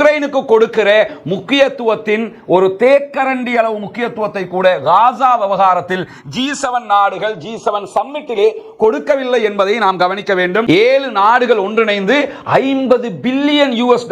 உக்ரைனுக்கு கொடுக்கிற முக்கியத்துவத்தின் ஒரு தேக்கரண்டி அளவு முக்கியத்துவத்தை கூட காசா விவகாரத்தில் G7 நாடுகள் G7 சம்மிட்டிலே கொடுக்கவில்லை என்பதை நாம் கவனிக்க வேண்டும். 7 நாடுகள் ஒன்றிணைந்து 50 பில்லியன் US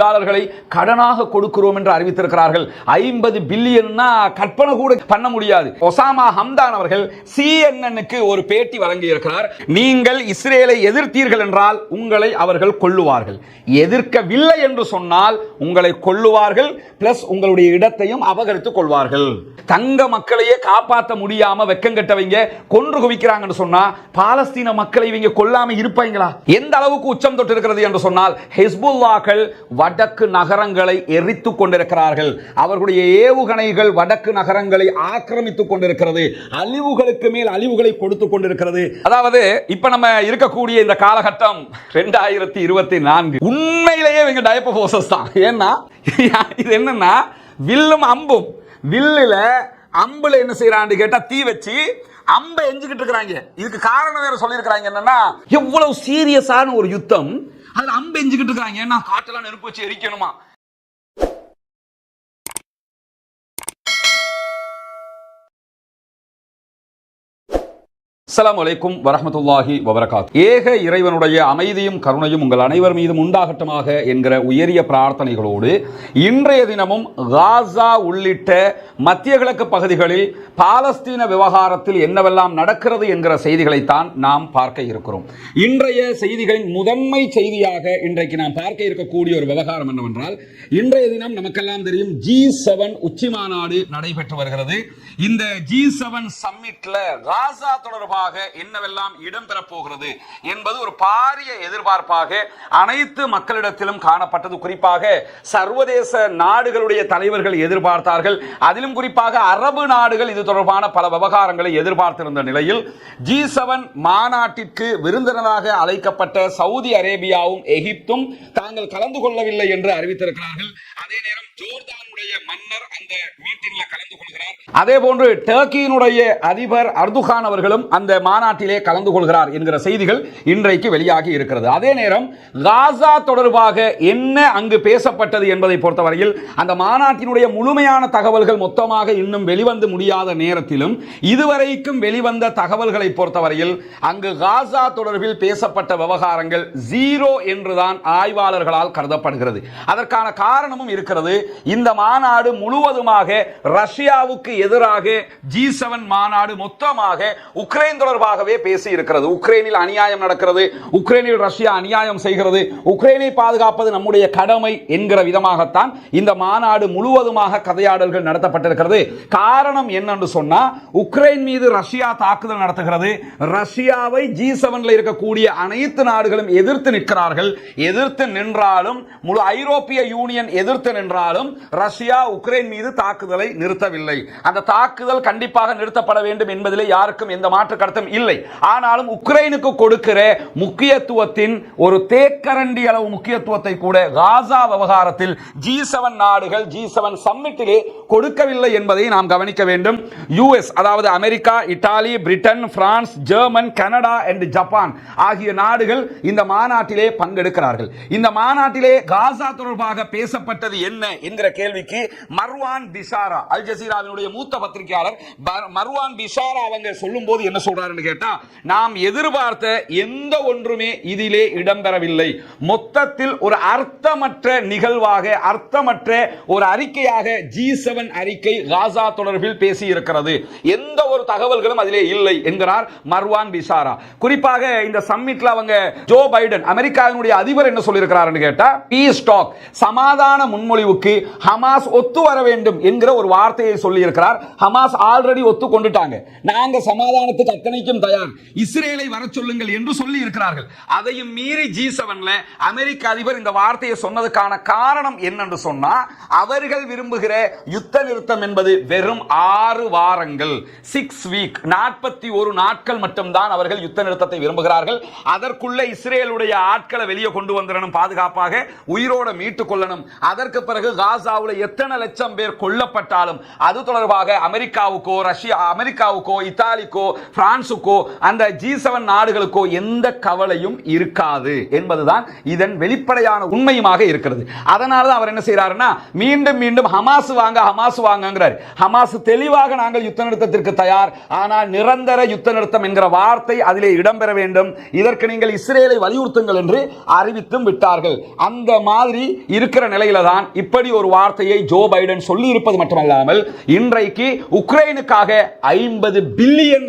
கடனாக கொடுக்கிறோம் என்று அறிவித்திருக்கிறார்கள். 50 பில்லியன் கற்பனை கூட பண்ண முடியாது. ஒசாமா ஹம்தான் அவர்கள் CNN-க்கு ஒரு பேட்டி வழங்கி இருக்கிறார். நீங்கள் இஸ்ரேலை எதிர்த்தீர்கள் என்றால் உங்களை அவர்கள் கொல்லுவார்கள், எதிர்க்கவில்லை என்று சொன்னால் உங்களை கொல்லுவார்கள், பிளஸ் உங்களுடைய இடத்தையும் அபகரித்துக் கொள்வார்கள். தங்க மக்களையே காப்பாற்ற முடியாம வெக்கங்கட்டவங்க கொன்று குவிக்கிறாங்கன்னு சொன்னா பாலஸ்தீன மக்களை இவங்க கொல்லாம இருப்பாங்களா? எந்த அளவுக்கு உச்சம் தொட்டு இருக்கிறது என்று சொன்னால் ஹிஸ்புல்லாக்கள் வடக்கு நகரங்களை எரித்துக் கொண்டிருக்கிறார்கள். அவர்களுடைய ஏவுகணைகள் வடக்கு நகரங்களை ஆக்கிரமித்துக் கொண்டிருக்கிறது. அழிவுகளுக்கு மேல் அழிவுகளை கொடுத்துக் கொண்டிருக்கிறது. அதாவது இப்ப நம்ம இருக்கக்கூடிய இந்த காலகட்டம் 2024 உண்மையிலேயே இவங்க டயப்பர் ஃபோர்சஸ் தான். ஏன்னா இது என்னன்னா வில்லும் அம்பும். வில்லுல அம்புல என்ன செய்யறான்னு கேட்டா தீ வச்சு அம்பை எஞ்சிக்கிட்டு இருக்கிறாங்க. இதுக்கு காரணம் வேற சொல்லியிருக்கிறாங்க. என்னன்னா எவ்வளவு சீரியஸான ஒரு யுத்தம், அதுல அம்பை எஞ்சிக்கிட்டு இருக்கிறாங்க. ஏன்னா காட்டெல்லாம் நெருப்பு வச்சு எரிக்கணுமா. அஸ்ஸலாமு அலைக்கும் வரஹ்மத்துல்லாஹி வபரகாத். ஏக இறைவனுடைய அமைதியும் கருணையும் உங்கள் அனைவர் மீதும் உண்டாகட்டுமாக என்கிற உயரிய பிரார்த்தனைகளோடு இன்றைய தினமும் காசா உள்ளிட்ட மத்திய கிழக்கு பகுதிகளில் பாலஸ்தீன விவகாரத்தில் என்னவெல்லாம் நடக்கிறது என்கிற செய்திகளைத்தான் நாம் பார்க்க இருக்கிறோம். இன்றைய செய்திகளின் முதன்மை செய்தியாக இன்றைக்கு நாம் பார்க்க இருக்கக்கூடிய ஒரு விவகாரம் என்னவென்றால், இன்றைய தினம் நமக்கெல்லாம் தெரியும் G7 உச்சி மாநாடு நடைபெற்று வருகிறது. இந்த G7 சம்மிட்ல காசா தொடர்பாக என்னவெல்லாம் இடம்பெற போகிறது என்பது ஒரு பாரிய எதிர்பார்ப்பாக அனைத்து மக்களிடத்திலும் காணப்பட்டது. குறிப்பாக சர்வதேச நாடுகளுடைய தலைவர்கள் எதிர்பார்த்தார்கள். அதிலும் குறிப்பாக அரபு நாடுகள் இது தொடர்பான பல விவகாரங்களை எதிர்பார்த்திருந்த நிலையில் G7 மாநாட்டிற்கு விருந்தினராக அழைக்கப்பட்ட சவுதி அரேபியாவும் எகிப்தும் தாங்கள் கலந்து கொள்ளவில்லை என்று அறிவித்திருக்கிறார்கள். அதே நேரம் ஜோர்தானுடைய மன்னர் அந்த மீட்டிங்ல கலந்து கொள்கிறார். அதே போன்று டர்க்கியினுடைய அதிபர் அர்துகான் அவர்களும் அந்த மாநாட்டிலே கலந்து கொள்கிறார் என்கிற செய்திகள் இன்றைக்கு வெளியாகி இருக்கிறது. அதே நேரம் காசா தொடர்பாக என்ன அங்கு பேசப்பட்டது என்பதை பொறுத்தவரையில் அந்த மாநாட்டினுடைய முழுமையான தகவல்கள் மொத்தமாக இன்னும் வெளிவந்து முடியாத நேரத்திலும் இதுவரைக்கும் வெளிவந்த தகவல்களை பொறுத்தவரையில் அங்கு காசா தொடர்பில் பேசப்பட்ட விவகாரங்கள் 0 என்றுதான் ஆய்வாளர்களால் கருதப்படுகிறது. அதற்கான காரணமும் இருக்கிறது. இந்த மாநாடு முழுவதுமாக ரஷ்யாவுக்கு எதிராக G7 மாநாடு மொத்தமாக உக்ரைன் தொடர்பாகவே பேசி இருக்கிறது. உக்ரைனில் அநியாயம் நடக்கிறது, உக்ரைனில் ரஷ்யா அநியாயம் செய்கிறது, உக்ரைனை பாதுகாப்பது நம்முடைய கடமை என்கிற விதமாகத்தான் இந்த மாநாடு முழுவதுமாக கதையாடல்கள் நடத்தப்பட்டிருக்கிறது. காரணம் என்னன்னு சொன்னா, உக்ரைன் மீது ரஷ்யா தாக்குதல் நடத்துகிறது. ரஷ்யாவை G7 இருக்கக்கூடிய அனைத்து நாடுகளும் எதிர்த்து நிற்கிறார்கள். எதிர்த்து நின்றாலும், முழு ஐரோப்பிய யூனியன் எதிர்த்து நின்றாலும் ரஷ்யா உக்ரைன் மீது தாக்குதலை நிறுத்தவில்லை. அந்த தாக்குதல் கண்டிப்பாக நிறுத்தப்பட வேண்டும் என்பதிலே யாருக்கும் எந்த மாற்று கருத்தும் இல்லை. ஆனாலும் உக்ரைனுக்கு கொடுக்கிற முக்கியத்துவத்தின் ஒரு தேக்கரண்டி அளவு முக்கியத்துவத்தை கூட காசா விவகாரத்தில் G7 நாடுகள் G7 சம்மிட்டிலே கொடுக்கவில்லை என்பதை நாம் கவனிக்க வேண்டும். US அதாவது America, Italy, Britain, France, German, Canada and Japan ஆகிய நாடுகள் இந்த மாநாட்டிலே பங்கெடுக்கிறார்கள். இந்த மாநாட்டிலே காசா தொடர்பாக பேசப்பட்டது என்ன என்கிற கேள்விக்கு மர்வான் பிஷாரா, அல் ஜசீராவினுடைய மூத்த பத்திரிகையாளர் மர்வான் பிஷாரா அவங்க சொல்லும்போது என்ன சொல்றாருன்னு கேட்டா, நாம் எதிர்பார்த்த எந்த ஒன்றுமே இதிலே இடம்பெறவில்லை. மொத்தத்தில் ஒரு அர்த்தமற்ற நிகழ்வாக, அர்த்தமற்ற ஒரு அறிக்கையாக G7 அறிக்கை காசா தொடர்பில் பேசி இருக்கிறது. எந்த ஒரு தகவல்களும் அதிலே இல்லை என்கிறார் மர்வான் பிஷாரா. குறிப்பாக இந்த சம்மிட்ல அவங்க ஜோ பைடன் அமெரிக்காவினுடைய அதிபர் என்ன சொல்லியிருக்கிறார்னு கேட்டா, பீஸ் டாக் சமாதான முன்மொழிவுக்கு ஹமாஸ் ஒத்து வர வேண்டும் என்கிற ஒரு வார்த்தையை சொல்லி இருக்கிறார். ஹமாஸ் ஆல்ரெடி ஒத்து கொண்டுட்டாங்க, நாங்க சமாதானத்துக்கு அத்தனைக்கும் தயார், இஸ்ரேலை வர சொல்லுங்கள் என்று சொல்லி இருக்கிறார்கள். அதையும் மீறி G7ல அமெரிக்க அதிபர் இந்த வார்த்தையை சொன்னதுக்கான காரணம் என்னன்னு சொன்னா, அவர்கள் விரும்புகிற யுத்த நிறுத்தம் என்பது வெறும் 6 வாரங்கள், 6 வீக், 41 நாட்கள் மட்டும்தான் அவர்கள் யுத்த நிறுத்தத்தை விரும்புகிறார்கள். அதற்குள்ள இஸ்ரேலுடைய ஆட்களை வெளியே கொண்டு வந்துடணும், பாதுகாப்பாக உயிரோட மீட்டுக் கொள்ளணும். அதற்கு பிறகு காசாவுல எத்தனை லட்சம் பேர் கொல்லப்பட்டாலும் அது தொடர்பாக அமெரிக்காவுக்கோ இத்தாலிக்கோ பிரான்சுக்கோ அந்த G7 நாடுகளுக்கோ எந்த கவலையும் இருக்காது என்பதுதான் இதன் வெளிப்படையான உண்மையுமாக இருக்கிறது. அதனால அவர் என்ன செய்யறாருன்னா மீண்டும் மீண்டும் ஹமாஸ் வாங்கங்கிறார். ஹமாஸ் தெளிவாக நாங்கள் யுத்த நிறுத்தத்திற்கு தயார், ஆனால் நிரந்தர யுத்த நிறுத்தம் என்கிற வார்த்தை அதிலே இடம்பெற வேண்டும், இதற்கு நீங்கள் இஸ்ரேலை வலியுறுத்துங்கள் என்று அறிவித்தும் விட்டார்கள். அந்த மாதிரி இருக்கிற நிலையில தான் இப்படி ஒரு வார்த்தையை ஜோ பைடன் சொல்லி இருப்பது மட்டுமல்லாமல் இன்றைக்கு உக்ரைனுக்காக $50 பில்லியன்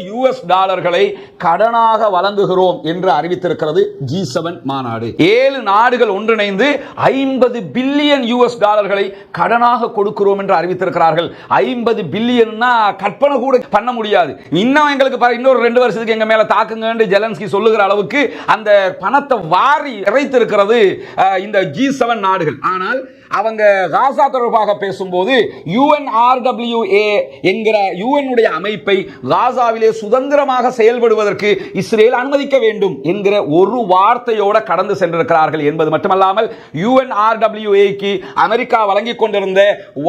கடனாக வழங்குகிறோம் என்று அறிவித்திருக்கிறது G7 மாநாடு. 7 நாடுகள் ஒன்றிணைந்து $50 பில்லியன் கடனாக கொடுக்கிறோம் என்று அறிவித்திருக்கிறார்கள். 50 பில்லியன் கற்பனை கூட பண்ண முடியாது. இன்னும் எங்களுக்கு இன்னொரு 2 வருஷத்துக்கு எங்க மேல தாக்குங்க என்று ஜெலன்ஸ்கி சொல்லுகிற அளவுக்கு அந்த பணத்தை வாரி இறைத்திருக்கிறது இந்த G7 நாடுகள். ஆனால் அவங்க காசா தொடர்பாக பேசும்போது UNRWA என்கிற UN உடைய அமைப்பை காசாவிலே சுதந்திரமாக செயல்படுவதற்கு இஸ்ரேல் அனுமதிக்க வேண்டும் என்கிற ஒரு வார்த்தையோட கடந்து சென்றிருக்கிறார்கள் என்பது மட்டுமல்லாமல் UNRWA-க்கு அமெரிக்கா வழங்கிக் கொண்டிருந்த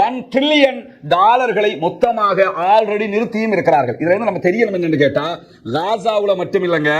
$1 ட்ரில்லியன் மொத்தமாக ஆல்ரெடி நிறுத்தியும் இருக்கிறார்கள். இதுல இருந்து நம்ம தெரியணும் என்னன்னு கேட்டா, காசாவுல மட்டும் இல்லைங்க,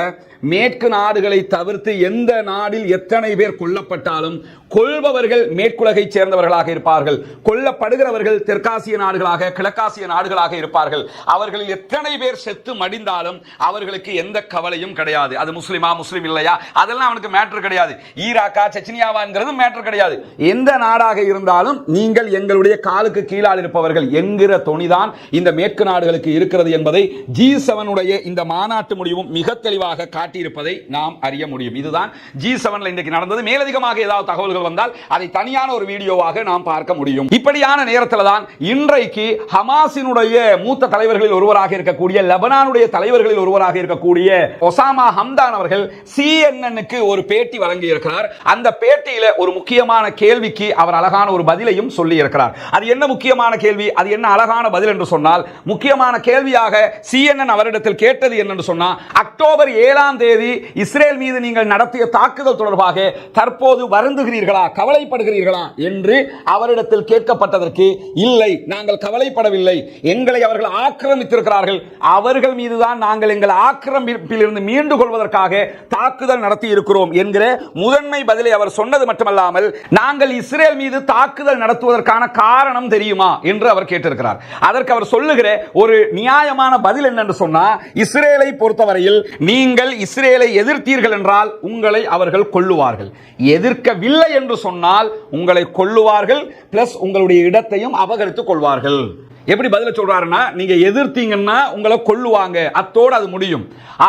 மேற்கு நாடுகளை தவிர்த்து எந்த நாடில் எத்தனை பேர் கொல்லப்பட்டாலும் கொல்பவர்கள் மேற்குலகை சேர்ந்தவர்களாக இருப்பார்கள், கொல்லப்படுகிறவர்கள் தெற்காசிய நாடுகளாக கிழக்காசிய நாடுகளாக இருப்பார்கள். அவர்களில் எத்தனை பேர் செத்து மடிந்தாலும் அவர்களுக்கு எந்த கவலையும் கிடையாது. அது முஸ்லிம் இல்லையா அதெல்லாம் அவனுக்கு மேட்டர் கிடையாது. ஈராக்கா செச்னியாவாங்கிறது மேட்டர் கிடையாது. எந்த நாடாக இருந்தாலும் நீங்கள் எங்களுடைய காலுக்கு கீழால் இருப்பவர்கள் என்கிற தொனிதான் இந்த மேற்கு நாடுகளுக்கு இருக்கிறது என்பதை G7 உடைய இந்த மாநாட்டு முடிவும் மிக தெளிவாக காட்டியிருப்பதை நாம் அறிய முடியும். இதுதான் G7 இன்றைக்கு நடந்தது. மேலதிகமாக ஏதாவது தகவல்கள் வந்தால் அதை தனியான ஒரு வீடியோவாக நாம் பார்க்க முடியும். இப்படியான நேரத்தில் தான் இன்றைக்கு ஹமாஸினுடைய மூத்த தலைவர்களில் ஒருவராக இருக்கக்கூடிய லெபனானுடைய தலைவர்களில் ஒருவராக இருக்கக்கூடிய ஒசாமா ஹம்தான் அவர்கள் CNN-க்கு ஒரு பேட்டி வழங்கி இருக்கிறார். அந்த பேட்டியில ஒரு முக்கியமான கேள்விக்கு அவர் அழகான ஒரு பதிலையும் சொல்லி இருக்கிறார். அது என்ன முக்கியமான கேள்வி, அது என்ன அழகான பதில் என்று சொன்னால், முக்கியமான கேள்வியாக CNN அவரிடத்தில் கேட்டது என்னன்னு சொன்னா, அக்டோபர் 7ஆம் தேதி இஸ்ரேல் மீது நீங்கள் நடத்திய தாக்குதல் தொடர்பாக தற்போது வருந்துகிறீர்களா, கவலைப்படுகிறீர்களா என்று அவரிடத்தில் கேட்கப்பட்டதற்கு, இல்லை நாங்கள் கவலைப்படவில்லை, எங்களை அவர்கள் ஆக்கிரமித்திருக்கிறார்கள், அவர்கள் மீதுதான் நாங்கள் எங்கள் ஆக்கிரமிப்பில் இருந்து மீண்டு கொள்வதற்காக தாக்குதல் நடத்தி இருக்கிறோம் என்கிற முதன்மை பதிலை அவர் சொன்னது மட்டுமல்லாமல், நாங்கள் இஸ்ரேல் மீது தாக்குதல் நடத்துவதற்கான காரணம் தெரியுமா என்று அவர் கேட்டிருக்கிறார். அதற்கு அவர் சொல்லுகிற ஒரு நியாயமான பதில் என்னென்று சொன்னா, இஸ்ரேலை பொறுத்தவரையில் நீங்கள் இஸ்ரேலை எதிர்த்தீர்கள் என்றால் உங்களை அவர்கள் கொல்லுவார்கள், எதிர்க்கவில்லை என்று சொன்னால் உங்களை கொல்லுவார்கள், பிளஸ் உங்களுடைய இடத்தையும் அபகரித்துக் கொள்வார்கள். எப்படி பதில சொல்றாருன்னா, நீங்க எதிர்த்தீங்கன்னா உங்களை கொல்லுவாங்க, அத்தோடு அது முடியும்.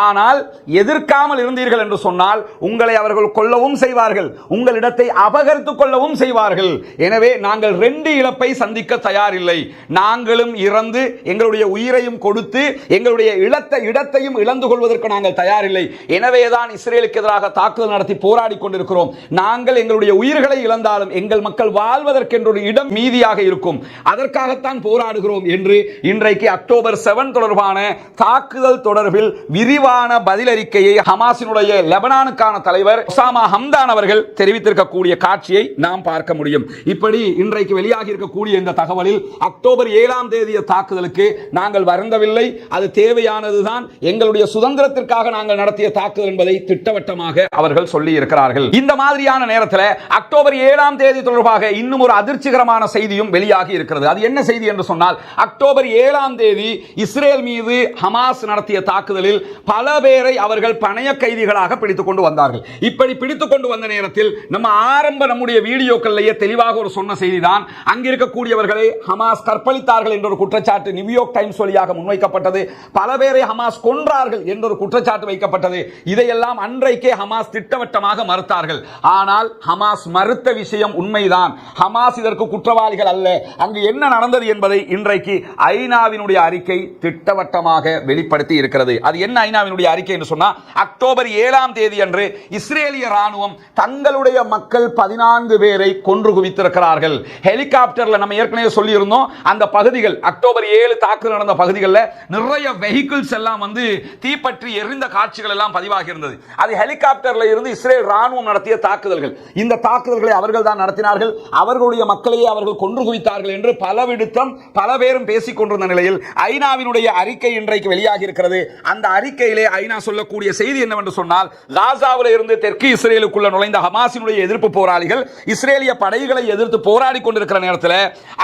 ஆனால் எதிர்க்காமல் இருந்தீர்கள் என்று சொன்னால் உங்களை அவர்கள் கொல்லவும் செய்வார்கள், உங்களிடத்தை அபகரித்துக் கொள்ளவும் செய்வார்கள். எனவே நாங்கள் 2 இழப்பை சந்திக்க தயாரில்லை, நாங்களும் இறந்து எங்களுடைய உயிரையும் கொடுத்து எங்களுடைய இடத்தையும் இழந்து கொள்வதற்கு நாங்கள் தயாரில்லை. எனவேதான் இஸ்ரேலுக்கு எதிராக தாக்குதல் நடத்தி போராடி கொண்டிருக்கிறோம். நாங்கள் எங்களுடைய உயிர்களை இழந்தாலும் எங்கள் மக்கள் வாழ்வதற்கென்று ஒரு இடம் மீதியாக இருக்கும், அதற்காகத்தான் போராடுகிறோம் என்று இன்றைக்கு அக்டோபர் 7 தொடர்பான தாக்குதல் தொடர்பில் விரிவான பதிலறிக்கையை ஹமாஸினுடைய லெபனானுக்கான தலைவர் ஒசாமா ஹம்தான் அவர்கள் தெரிவித்திருக்கக்கூடிய காட்சியை நாம் பார்க்க முடியும். இப்படி இன்றைக்கு வெளியாகி இருக்கக்கூடிய இந்த தகவலில் அக்டோபர் 7ஆம் தேதிய தாக்குதலுக்கு நாங்கள் வருந்தவில்லை, அது தேவையானதுதான், எங்களுடைய சுதந்திரத்திற்காக நாங்கள் நடத்திய தாக்குதல் என்பதை திட்டவட்டமாக அவர்கள் சொல்லி இருக்கிறார்கள். இந்த மாதிரியான நேரத்தில் அக்டோபர் 7ஆம் தேதி தொடர்பாக இன்னும் ஒரு அதிர்ச்சிகரமான செய்தியும் வெளியாகி இருக்கிறது. அது என்ன செய்தி என்று சொன்னால், அக்டோபர் 7ஆம் தேதி இஸ்ரேல் மீது ஹமாஸ் நடத்திய தாக்குதலில் பல பேரை அவர்கள் பணைய கைதிகளாக பிடித்துக் கொண்டு வந்தார்கள். இப்படி பிடித்துக் கொண்டு வந்த நேரத்தில் நம்முடைய வீடியோக்களிலேயே தெளிவாக ஒரு சொன்ன செய்திதான், அங்கிருக்கக்கூடியவர்களை ஹமாஸ் கற்பழித்தார்கள் என்ற ஒரு குற்றச்சாட்டு நியூயார்க் டைம்ஸ் வழியாக முன்வைக்கப்பட்டது. பல பேரை ஹமாஸ் கொன்றார்கள் என்ற ஒரு குற்றச்சாட்டு வைக்கப்பட்டது. இதையெல்லாம் அன்றைக்கே ஹமாஸ் திட்டவட்டமாக மறுத்தார்கள். ஆனால் ஹமாஸ் மறுத்த விஷயம் உண்மைதான், ஹமாஸ் இதற்கு குற்றவாளிகள் அல்ல. அங்கு என்ன நடந்தது என்பதை இன்றைக்கு ஐநாவினுடைய அறிக்கை திட்டவட்டமாக வெளிப்படுத்தி இருக்கிறது. அது என்ன ஐநாவினுடைய அறிக்கை என்று சொன்னா, அக்டோபர் 7ஆம் தேதி அன்று இஸ்ரேலிய ராணுவம் தங்களுடைய மக்கள் 14 பேரை கொன்று குவித்திருக்கிறார்கள். ஹெலிகாப்டர்ல நம்ம ஏற்கனவே சொல்லி இருந்தோம், அந்த பகுதிகள் அக்டோபர் 7 தாக்குதல் நடந்த பகுதிகளில் நிறைய வெஹிக்கிள்ஸ் எல்லாம் வந்து தீப்பற்றி எரிந்த காட்சிகள் எல்லாம் பதிவாகி இருந்தது. அது ஹெலிகாப்டர்ல இருந்து இஸ்ரேல் ராணுவம் நடத்திய தாக்குதல்கள். இந்த தாக்குதல்களை அவர்கள் தான் நடத்தினார்கள், அவர்களுடைய மக்களையே அவர்கள் கொன்று குவித்தார்கள் என்று பலவிடுத்தம் பல பேரும் பேசிக் கொண்டிருந்த நிலையில் ஐநாவினுடைய அறிக்கை இன்றைக்கு வெளியாகி இருக்கிறது. அந்த அறிக்கையிலே ஐநா சொல்லக்கூடிய செய்தி என்னவென்று சொன்னால், காசாவில் இருந்து தெற்கு இஸ்ரேலுக்குள்ள நுழைந்த ஹமாஸினுடைய எதிர்ப்பு போராளிகள் இஸ்ரேலிய படைகளை எதிர்த்து போராடி கொண்டிருக்கிற நேரத்தில்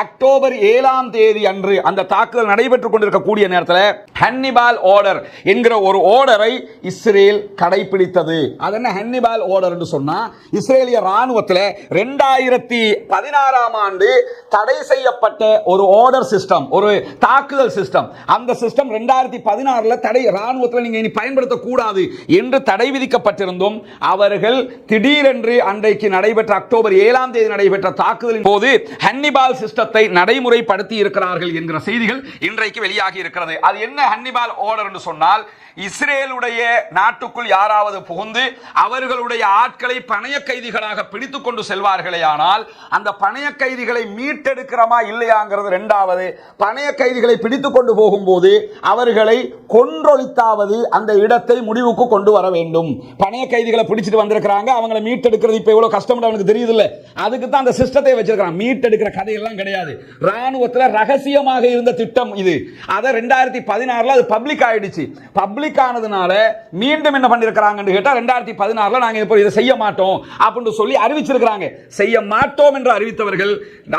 அக்டோபர் 7ஆம் தேதி அன்று அந்த தாக்குதல் நடைபெற்றுக் கொண்டிருக்கக்கூடிய நேரத்தில் ஹன்னிபால் ஆர்டர் என்கிற ஒரு ஆர்டரை இஸ்ரேல் கடைபிடித்தது. அது என்ன ஹன்னிபால் ஆர்டர் என்று சொன்னா, இஸ்ரேலிய ராணுவத்தில் 2016ஆம் ஆண்டு தடை செய்யப்பட்ட ஒரு ஆர்டர் சிஸ்டம், ஒரு தாக்குதல் சிஸ்டம். அந்த சிஸ்டம் 2016 தடை, ராணுவத்தில் நீங்க இனி பயன்படுத்தக்கூடாது என்று தடை விதிக்கப்பட்டிருந்தும் அவர்கள் திடீரென்று அன்றைக்கு நடைபெற்ற அக்டோபர் 7ஆம் தேதி நடைபெற்ற தாக்குதலின் போது ஹன்னிபால் சிஸ்டத்தை நடைமுறைப்படுத்தி இருக்கிறார்கள் என்கிற செய்திகள் இன்றைக்கு வெளியாகி இருக்கிறது. அது என்ன ஹன்னிபால் ஆர்டர் என்று சொன்னால், இஸ்ரேலுடைய நாட்டுக்குள் யாராவது புகுந்து அவர்களுடைய ஆட்களை பணைய கைதிகளாக பிடித்துக் கொண்டு செல்வார்களே, ஆனால் அந்த பணைய கைதிகளை மீட்டெடுக்கிறோமா இல்லையாங்கிறது இரண்டாவது. பணைய கைதிகளை பிடித்துக் கொண்டு போகும்போது அவர்களை கொன்றொழித்தாவது அந்த இடத்தை முடிவுக்கு கொண்டு வர வேண்டும். பணைய கைதிகளை பிடிச்சிட்டு வந்திருக்கிறாங்க, அவங்களை மீட்டெடுக்கிறது இப்ப எவ்வளவு கஷ்டம் அவனுக்கு தெரியுது இல்ல, அதுக்கு தான் அந்த சிஸ்டத்தை வச்சிருக்கான். மீட்டெடுக்கிற கதையெல்லாம் கிடையாது, ராணுவத்தில் ரகசியமாக இருந்த திட்டம் இது. அதை 2016 அது பப்ளிக் ஆயிடுச்சு. பப்ளிக் ஆனதுனால மீண்டும் என்ன பண்ணிருக்காங்கன்னு கேட்டா, 2016 நாங்க இதை செய்ய மாட்டோம் அப்படின்னு சொல்லி அறிவிச்சிருக்காங்க. செய்ய மாட்டோம் என்று அறிவித்தவர்கள்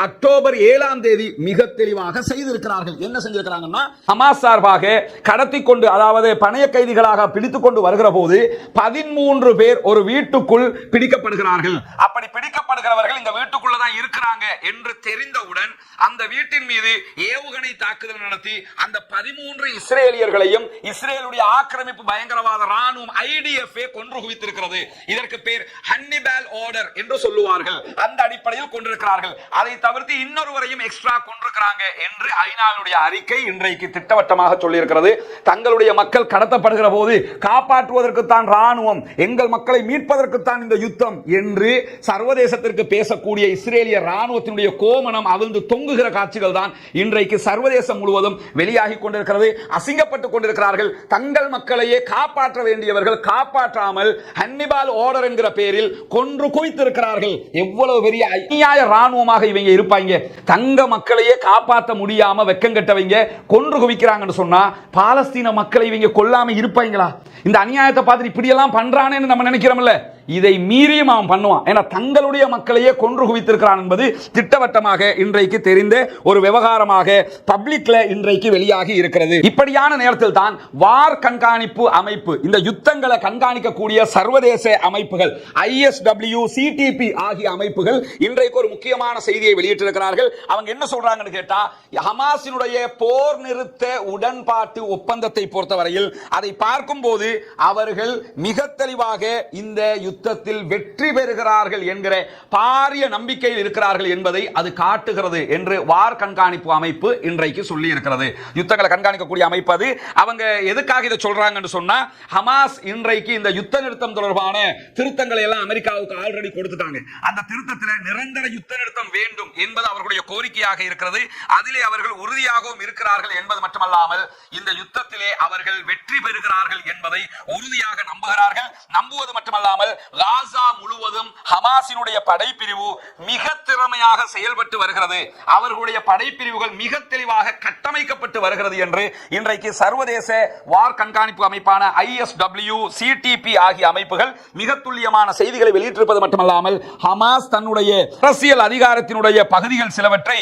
அக்டோபர் 7ஆம் தேதி மிக தெளிவாக செய்திருக்கிறார்கள். என்ன செஞ்சிருக்கிறாங்கன்னா, ஹமாஸ் சார்பாக கடத்தி கொண்டு, அதாவது பணைய கைதிகளாக பிடித்துக் கொண்டு வருகிற போது 13 பேர் ஒரு வீட்டுக்குள் பிடிக்கப்படுகிறார்கள். அப்படி பிடிக்கப்படுகிறவர்கள் இந்த வீட்டுக்குள்ள தான் இருக்கிறாங்க என்று தெரிந்தவுடன் அந்த வீட்டின் மீது ஏவுகணை தாக்குதல் நடத்தி அந்த 13 இஸ்ரேலியர்களையும் இஸ்ரேலுடைய ஆக்கிரமிப்பு பயங்கரவாத ராணுவம் IDF கொன்று குவித்திருக்கிறது. இதற்கு பேர் ஹன்னிபால் ஆர்டர் என்று சொல்லுவார்கள். அந்த அடிப்படையில் கொண்டிருக்கிறார்கள். அதை தவிர்த்து இன்னொருவரையும் எக்ஸ்ட்ரா கொண்டிருக்கிறாங்க என்று ஐநாவுடைய அறிக்கை இன்றைக்கு திட்டவட்டமாக சொல்லியிருக்கிறது. தங்களுடைய மக்கள் கடத்தப்படுகிற போது காப்பாற்றுவதற்கு தான் ராணுவம், எங்கள் மக்களை மீட்பதற்கு தான் இந்த யுத்தம் என்று சர்வதேசத்திற்கு பேசக்கூடிய இஸ்ரேலிய ராணுவத்தினுடைய கோமணம் அவிழ்ந்து தொங்குகிற காட்சிகள் தான் இன்றைக்கு சர்வதேசம் முழுவதும் வெளியாகி கொண்டிருக்கிறது. அசிங்கப்பட்டுக் கொண்டிருக்கிறார்கள். தங்கள் மக்களையே காப்பாற்ற வேண்டியவர்கள் காப்பாற்றாமல் ஹன்னிபால் ஆர்டர் என்கிற பேரில் கொன்று குவித்திருக்கிறார்கள். எவ்வளவு பெரிய அநியாய ராணுவமாக இவங்க இருப்பாங்க. தங்க மக்களையே காப்பாற்ற முடியாம வெக்கங்கட்டவங்க கொன்று குவிக்கிறாங்கன்னு சொன்னா பாலஸ்தீன மக்களை இவங்க கொல்லாம இருப்பாங்களா? இந்த அநியாயத்தை பார்த்து இப்படி எல்லாம் பண்றானேன்னு நம்ம நினைக்கிறோம்ல, இதை மீறியும் அவன் பண்ணுவான். ஏன்னா தங்களுடைய மக்களையே கொன்று குவித்திருக்கிறான் என்பது திட்டவட்டமாக இன்றைக்கு தெரிந்த ஒரு விவகாரமாக பப்ளிக்ல இன்றைக்கு வெளியாகி இருக்கிறது. இப்படியான நேரத்தில் தான் வார் கண்காணிப்பு அமைப்பு, இந்த யுத்தங்களை கண்காணிக்கக்கூடிய சர்வதேச அமைப்புகள் ISW, CTP ஆகிய அமைப்புகள் இன்றைக்கு ஒரு முக்கியமான செய்தியை வெளியிட்டிருக்கிறார்கள். அவங்க என்ன சொல்றாங்கன்னு கேட்டா, ஹமாஸினுடைய போர் நிறுத்த உடன்பாட்டு ஒப்பந்தத்தை பொறுத்தவரையில் அதை பார்க்கும்போது அவர்கள் மிக தெளிவாக இந்த யுத்தத்தில் வெற்றி பெறுகிறார்கள் என்கிற பாரிய நம்பிக்கையில் இருக்கிறார்கள் என்பதை அது காட்டுகிறது என்று வார் கண்காணிப்பு அமைப்பு இன்றைக்கு சொல்லி இருக்கிறது. யுத்தங்களை கண்காணிக்கக்கூடிய அமைப்பு அது. அவங்க எதுக்காக இதை சொல்றாங்கன்னு சொன்னா, ஹமாஸ் இன்றைக்கு இந்த யுத்த நிறுத்தம் தொடர்பான திருத்தங்களை எல்லாம் அமெரிக்காவுக்கு ஆல்ரெடி கொடுத்துட்டாங்க. அந்த திருத்தத்தில் நிரந்தர யுத்த நிறுத்தம் வேண்டும் என்பது அவர்களுடைய கோரிக்கையாக இருக்கிறது. அதிலே அவர்கள் உறுதியாகவும் இருக்கிறார்கள் என்பது மட்டுமல்லாமல் இந்த யுத்தத்திலே அவர்கள் வெற்றி பெறுகிறார்கள் என்பதை உறுதியாக நம்புகிறார்கள். நம்புவது மட்டுமல்லாமல் காசா முழுவதும் ஹமாஸினுடைய படைப்பிரிவு மிக திறமையாக செயல்பட்டு வருகிறது, அவர்களுடைய படைப்பிரிவுகள் மிக தெளிவாக கட்டமைக்கப்பட்டு வருகிறது என்று இன்றைக்கு சர்வதேச வார் கண்காணிப்பு அமைப்பான ISW, CTP ஆகிய அமைப்புகள் மிக துல்லியமான செய்திகளை வெளியிட்டிருப்பது மட்டுமல்லாமல் ஹமாஸ் தன்னுடைய அரசியல் அதிகாரத்தினுடைய பகுதிகள் சிலவற்றை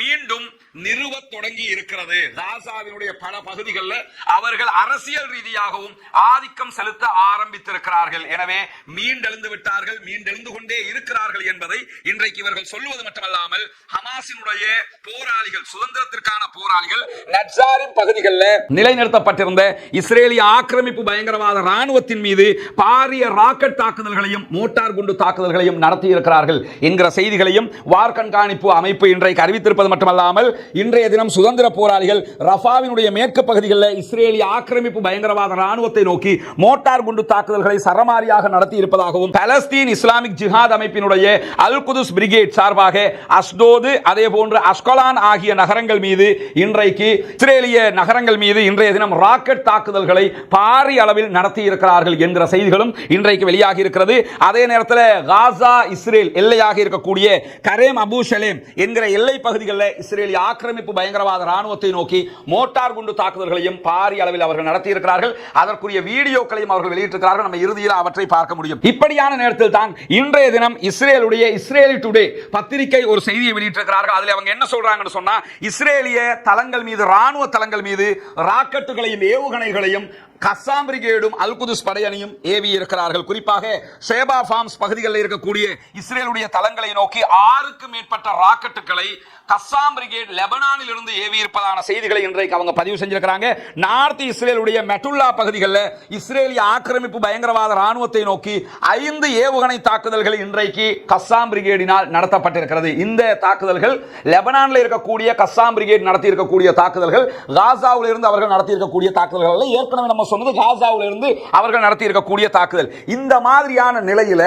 மீண்டும் நிறுவ தொடங்கி இருக்கிறது. காசாவினுடைய பல பகுதிகளில் அவர்கள் அரசியல் ரீதியாகவும் ஆதிக்கம் செலுத்த ஆரம்பித்திருக்கிறார்கள். எனவே மீண்டெழுந்து விட்டார்கள், மீண்டெழுந்து கொண்டே இருக்கிறார்கள் என்பதை இன்றைக்கு இவர்கள் சொல்லுவது மட்டுமல்லாமல் ஹமாஸினுடைய போராளிகள், சுதந்திரத்திற்கான போராளிகள் நட்சாரின் பகுதிகளில் நிலைநிறுத்தப்பட்டிருந்த இஸ்ரேலிய ஆக்கிரமிப்பு பயங்கரவாத ராணுவத்தின் மீது பாரிய ராக்கெட் தாக்குதல்களையும் மோட்டார் குண்டு தாக்குதல்களையும் நடத்தி இருக்கிறார்கள் என்கிற செய்திகளையும் வார் கண்காணிப்பு அமைப்பு இன்றைக்கு அறிவித்திருப்பது மட்டுமல்லாமல் இன்றைய தினம் சுதந்திர போராளிகள் ரஃபாவினுடைய மேற்கு பகுதிகளில் இஸ்ரேலிய ஆக்கிரமிப்பு பயங்கரவாத ராணுவத்தை நோக்கி மோட்டார் குண்டு தாக்குதல்களை சரமாரியாக நடத்தி இருப்பதாகவும் பலஸ்தீன் இஸ்லாமிக் ஜிஹாத் அமைப்பினுடைய அல் குதுஸ் பிரிகேட் சார்பாக அஸ்டோது அதே போன்று அஸ்கலான் ஆகிய நகரங்கள் மீது இன்றைக்கு இஸ்ரேலிய நகரங்கள் மீது இன்றைய தினம் ராக்கெட் தாக்குதல்களை பாரிய அளவில் நடத்தி இருக்கிறார்கள் என்கிற செய்திகளும் இன்றைக்கு வெளியாகி இருக்கிறது. அதே நேரத்தில் காசா இஸ்ரேல் எல்லையாக இருக்கக்கூடிய கரேம் அபு ஷலேம் என்கிற எல்லை பகுதிகளில் இஸ்ரேலிய ஆக்கிரமிப்பு பயங்கரவாத ராணுவத்தை நோக்கி மோட்டார் குண்டு தாக்குதல்களையும் பாரிய அளவில் அவர்கள் நடத்தி இருக்கிறார்கள். அதற்குரிய வீடியோக்களையும் அவர்கள் வெளியிட்டிருக்கிறார்கள். நம்ம இறுதியில் அவற்றை பார்க்க முடியும். இப்படியான நேரத்தில் தான் இன்றைய தினம் இஸ்ரேலுடைய இஸ்ரேலி டுடே பத்திரிகை ஒரு செய்தியை வெளியிட்டிருக்கிறார்கள். அதில் அவங்க என்ன சொல்றாங்கன்னு சொன்னா, இஸ்ரேலிய தளங்கள் மீது ராணுவ தளங்கள் மீது ராக்கெட்டுகளையும் ஏவுகணைகளையும் கஸ்ஸாம் பிரிகேடும் அல் குதுஸ் படையணியும் ஏவி இருக்கிறார்கள். குறிப்பாக ஷேபா ஃபார்ம்ஸ் பகுதிகளில் இருக்கக்கூடிய இஸ்ரேலுடைய தளங்களை நோக்கி 6க்கும் மேற்பட்ட ராக்கெட்டுகளை கஸ்ஸாம் பிரிகேட் லெபனானில் இருந்து ஏவி இருப்பதான செய்திகளை இன்றைக்கு அவங்க பதிவு செஞ்சிருக்கிறாங்க. நார்த் இஸ்ரேலுடைய மெட்டுல்லா பகுதிகளில் இஸ்ரேலிய ஆக்கிரமிப்பு பயங்கரவாத ராணுவத்தை நோக்கி 5 ஏவுகணை தாக்குதல்கள் இன்றைக்கு கஸ்ஸாம் பிரிகேடினால் நடத்தப்பட்டிருக்கிறது. இந்த தாக்குதல்கள் லெபனானில் இருக்கக்கூடிய கஸ்ஸாம் பிரிகேட் நடத்தி இருக்கக்கூடிய தாக்குதல்கள், காசாவில் இருந்து அவர்கள் நடத்தி இருக்கக்கூடிய தாக்குதல்கள் ஏற்கனவே நம்ம சொன்னது காசாவில் இருந்து அவர்கள் நடத்தி இருக்கக்கூடிய தாக்குதல். இந்த மாதிரியான நிலையில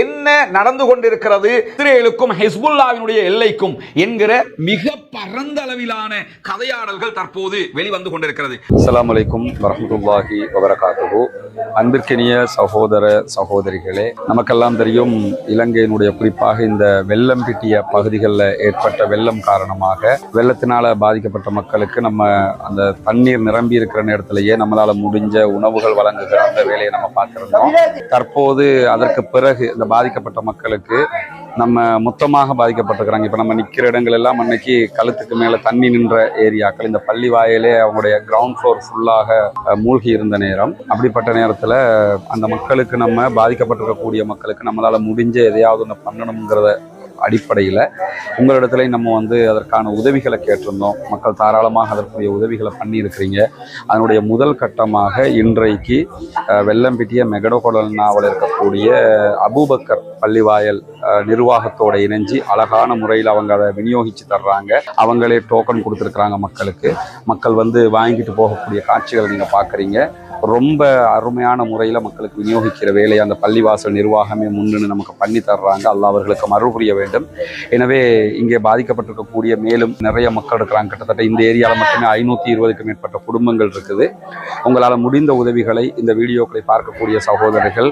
என்ன நடந்து கொண்டிருக்கிறது இஸ்ரேலுக்கும் ஹிஸ்புல்லாவினுடைய எல்லைக்கும் என்கிற மிக பரந்த அளவிலான கதையாடல்கள் தற்போது வெளிவந்து கொண்டிருக்கிறது. அஸ்ஸலாமு அலைக்கும் வரஹ்மத்துல்லாஹி வபரகாத்துஹு. அன்பிற்கினிய சகோதர சகோதரிகளே, நமக்கெல்லாம் தெரியும், இலங்கையினுடைய குறிப்பாக இந்த வெள்ளம் பிட்டிய பகுதிகளில் ஏற்பட்ட வெள்ளம் காரணமாக வெள்ளத்தினால பாதிக்கப்பட்ட மக்களுக்கு நம்ம அந்த தண்ணீர் நிரம்பி இருக்கிற நேரத்திலேயே நம்மளால முடிஞ்ச உணவுகள் வழங்குகிற அந்த வேலையை நம்ம பார்த்திருந்தோம். தற்போது அதற்கு பிறகு இந்த பாதிக்கப்பட்ட மக்களுக்கு நம்ம மொத்தமாக பாதிக்கப்பட்டிருக்கிறாங்க. இப்போ நம்ம நிற்கிற இடங்கள் எல்லாம் அன்னைக்கு கழுத்துக்கு மேலே தண்ணி நின்ற ஏரியாக்கள். இந்த பள்ளி வாயிலே அவங்களுடைய கிரவுண்ட் ஃப்ளோர் ஃபுல்லாக மூழ்கி இருந்த நேரம். அப்படிப்பட்ட நேரத்தில் அந்த மக்களுக்கு, நம்ம பாதிக்கப்பட்டிருக்கக்கூடிய மக்களுக்கு நம்மளால் முடிஞ்ச எதையாவது ஒன்று பண்ணணுங்கிறத அடிப்படையில் உங்களிடத்துல நம்ம அதற்கான உதவிகளை கேட்டிருந்தோம். மக்கள் தாராளமாக அதற்குரிய உதவிகளை பண்ணியிருக்கிறீங்க. அதனுடைய முதல் கட்டமாக இன்றைக்கு வெள்ளம்பிட்டிய மெகடோகொடல்னாவில் இருக்கக்கூடிய அபூபக்கர் பள்ளிவாயல் நிர்வாகத்தோட இணைஞ்சு அழகான முறையில் அவங்க அதை விநியோகித்து தர்றாங்க. அவங்களே டோக்கன் கொடுத்துருக்குறாங்க மக்களுக்கு. மக்கள் வாங்கிட்டு போகக்கூடிய காட்சிகளை நீங்கள் பார்க்குறீங்க. ரொம்ப அருமையான முறையில் மக்களுக்கு விநியோகிக்கிற வேலையை அந்த பள்ளிவாசல் நிர்வாகமே முன்னின்று நமக்கு பண்ணி தர்றாங்க. அல்லாஹ் அவர்களுக்கு மறுபுரிய வேண்டும். எனவே இங்கே பாதிக்கப்பட்டிருக்கக்கூடிய மேலும் நிறைய மக்கள் இருக்கிறாங்க. கிட்டத்தட்ட இந்த ஏரியாவில் மட்டுமே 520க்கும் மேற்பட்ட குடும்பங்கள் இருக்குது. உங்களால் முடிந்த உதவிகளை இந்த வீடியோக்களை பார்க்கக்கூடிய சகோதரர்கள்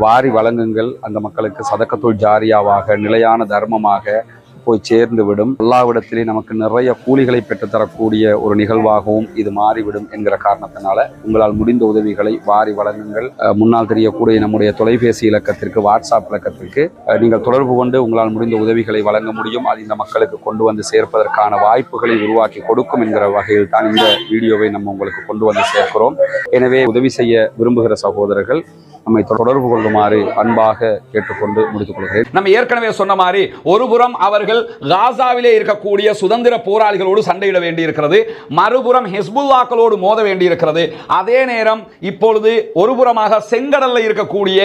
வாரி வழங்குங்கள். அந்த மக்களுக்கு சதக்கத்துல் ஜாரியாவாக, நிலையான தர்மமாக போய் சேர்ந்து விடும். எல்லாவிடத்திலே நமக்கு நிறைய கூலிகளை பெற்றுத்தரக்கூடிய ஒரு நிகழ்வாகவும் இது மாறிவிடும் என்கிற காரணத்தினால உங்களால் முடிந்த உதவிகளை வாரி வழங்குங்கள். முன்னால் தெரியக்கூடிய நம்முடைய தொலைபேசி இலக்கத்திற்கு, வாட்ஸ்அப் இலக்கத்திற்கு நீங்கள் தொடர்பு கொண்டு உங்களால் முடிந்த உதவிகளை வழங்க முடியும். அது இந்த மக்களுக்கு கொண்டு சேர்ப்பதற்கான வாய்ப்புகளை உருவாக்கி கொடுக்கும் என்கிற வகையில் தான் இந்த வீடியோவை நம்ம உங்களுக்கு கொண்டு சேர்க்கிறோம். எனவே உதவி செய்ய விரும்புகிற சகோதரர்கள் நம்மை தொடர்பு கொள்ளுமாறு அன்பாக கேட்டுக்கொண்டு முடித்துக் கொள்கிறேன். நம்ம ஏற்கனவே சொன்ன மாதிரி ஒருபுறம் அவர்கள் காசாவிலே இருக்கக்கூடிய சுதந்திர போராளிகளோடு சண்டையிட வேண்டியிருக்கிறது, மறுபுறம் ஹிஸ்புல்லாக்களோடு மோத வேண்டியிருக்கிறது. அதே நேரம் இப்பொழுது ஒருபுறமாக செங்கடலில் இருக்கக்கூடிய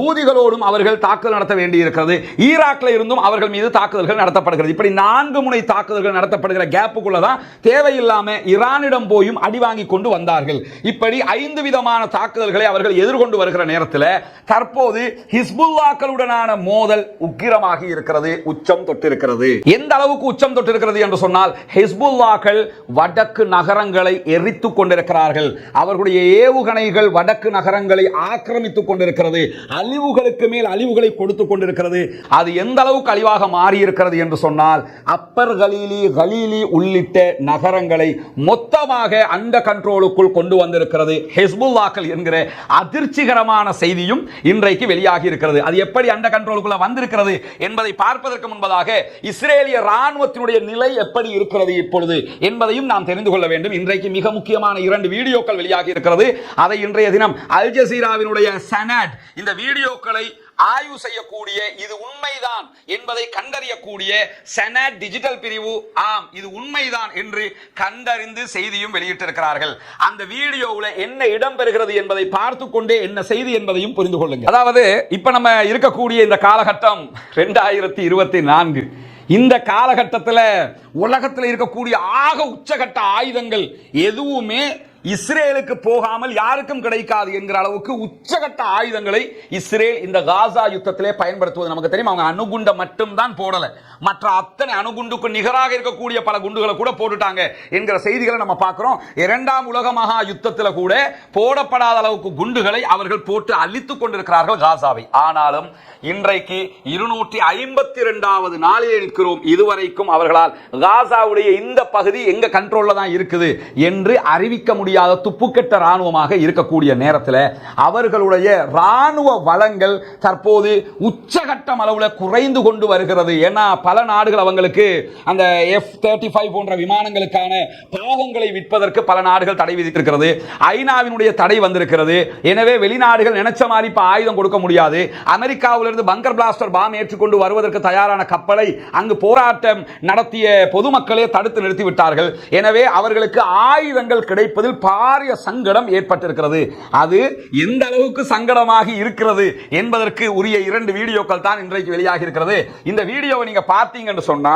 ஹூதிகளோடும் அவர்கள் தாக்குதல் நடத்த வேண்டியிருக்கிறது. ஈராக்ல இருந்தும் அவர்கள் மீது தாக்குதல்கள் நடத்தப்படுகிறது. இப்படி 4 முனை தாக்குதல்கள் நடத்தப்படுகிற கேப்புக்குள்ளதான் தேவையில்லாம ஈரானிடம் போயும் அடி வாங்கி கொண்டு வந்தார்கள். இப்படி 5 விதமான தாக்குதல்களை அவர்கள் எதிர்கொண்டு வருகிற நேரத்தில் தற்போது ஹிஸ்புல்லாக்களுடனான மோதல் உக்கிரமாகி இருக்கிறது, உச்சம் தொட்டிருக்கிறது. எந்த அளவுக்கு உச்சம் தொட்டிருக்கிறது என்று சொன்னால், ஹிஸ்புல்லாக்கள் வடக்கு நகரங்களை எரித்துக் கொண்டிருக்கிறார்கள். அவர்களுடைய ஏவுகணைகள் வடக்கு நகரங்களை ஆக்கிரமித்துக் கொண்டிருக்கிறது. அழிவுகளுக்கு மேல் அழிவுகளை கொடுத்துக் கொண்டிருக்கிறது. அது எந்த அளவுக்கு அழிவாக மாறி இருக்கிறது என்று சொன்னால், அப்பர் கலீலி உள்ளிட்ட நகரங்களை மொத்தமாக அந்த கண்ட்ரோலுக்குள் கொண்டு வந்திருக்கிறது ஹிஸ்புல்லாக்கள் என்கிற அதிர்ச்சிகரமான செய்தியும் இன்றைக்கு வெளியாகி இருக்கிறது. அது எப்படி அந்த கண்ட்ரோலுக்குள்ள வந்திருக்கிறது என்பதை பார்ப்பதற்கு முன்பதாக இஸ்ரேலிய ராணுவத்தினுடைய நிலை எப்படி இருக்கிறது இப்பொழுது என்பதையும் நாம் தெரிந்து கொள்ள வேண்டும். இன்றைக்கு மிக முக்கியமான 2 வீடியோக்கள் வெளியாகி இருக்கிறது. அதை இன்றைய தினம் அல் ஜசீராவினுடைய சனட் இந்த வீடியோக்களை ஆய்வு செய்யக்கூடிய, இது உண்மைதான் என்பதை கண்டறியக்கூடிய சனட் டிஜிட்டல் பிரிவு ஆம் இது உண்மைதான் என்று கண்டறிந்து செய்தியும் வெளியிட்டிருக்கிறார்கள். அந்த வீடியோவில் என்ன இடம்பெறுகிறது என்பதை பார்த்து கொண்டே என்ன செய்தி என்பதையும் புரிந்து கொள்ளுங்கள். அதாவது இப்ப நம்ம இருக்கக்கூடிய இந்த காலகட்டம் 2024. இந்த காலகட்டத்தில் உலகத்தில் இருக்கக்கூடிய ஆக உச்சகட்ட ஆயுதங்கள் எதுவுமே இஸ்ரேலுக்கு போகாமல் யாருக்கும் கிடைக்காது என்கிற அளவுக்கு உச்சகட்ட ஆயுதங்களை இஸ்ரேல் இந்த காசா யுத்தத்திலே பயன்படுத்துவது நமக்கு தெரியும். அவங்க அணுகுண்டை மட்டும் தான் போடல, மற்ற அத்தனை அணுகுண்டுக்கு நிகராக இருக்கக்கூடிய பல குண்டுகளை கூட போட்டுட்டாங்க என்கிற செய்திகளை நம்ம பார்க்கிறோம். இரண்டாம் உலக மகா யுத்தத்தில் கூட போடப்படாத அளவுக்கு குண்டுகளை அவர்கள் போட்டு அழித்துக் கொண்டிருக்கிறார்கள் காசாவை. ஆனாலும் இன்றைக்கு 252வது நாளில் இருக்கிறோம். இதுவரைக்கும் அவர்களால் காசாவுடைய இந்த பகுதி எங்க கண்ட்ரோல்ல தான் இருக்குது என்று அறிவிக்க முடியாத துப்புக்கெட்ட ராணுவமாக இருக்கக்கூடிய நேரத்தில் அவர்களுடைய ராணுவ வளங்கள் தற்போது உச்சகட்டம் அளவில் குறைந்து கொண்டு வருகிறது. ஏன்னா பல நாடுகள் அவங்களுக்கு அந்த F-35 போன்ற விமானங்களுக்கான பாகங்களை விற்பதற்கு பல நாடுகள் தடை விதித்திருக்கிறது. ஐநாவினுடைய தடை வந்திருக்கிறது. எனவே வெளிநாடுகள் நினைச்ச மாதிரி இப்ப ஆயுதம் கொடுக்க முடியாது. அமெரிக்காவிலிருந்து பங்கர் பிளாஸ்டர் பாம் ஏற்றுக்கொண்டு வருவதற்கு தயாரான கப்பலை அங்கு போராட்டம் நடத்திய பொதுமக்களே தடுத்து நிறுத்திவிட்டார்கள். எனவே அவர்களுக்கு ஆயுதங்கள் கிடைப்பதில் பாரிய சங்கடம் ஏற்பட்டிருக்கிறது. அது எந்த அளவுக்கு சங்கடமாக இருக்கிறது என்பதற்கு உரிய 2 வீடியோக்கள் தான் இன்றைக்கு வெளியாகி இருக்கிறது. இந்த வீடியோவை நீங்க பார்த்தீங்கன்னு சொன்னா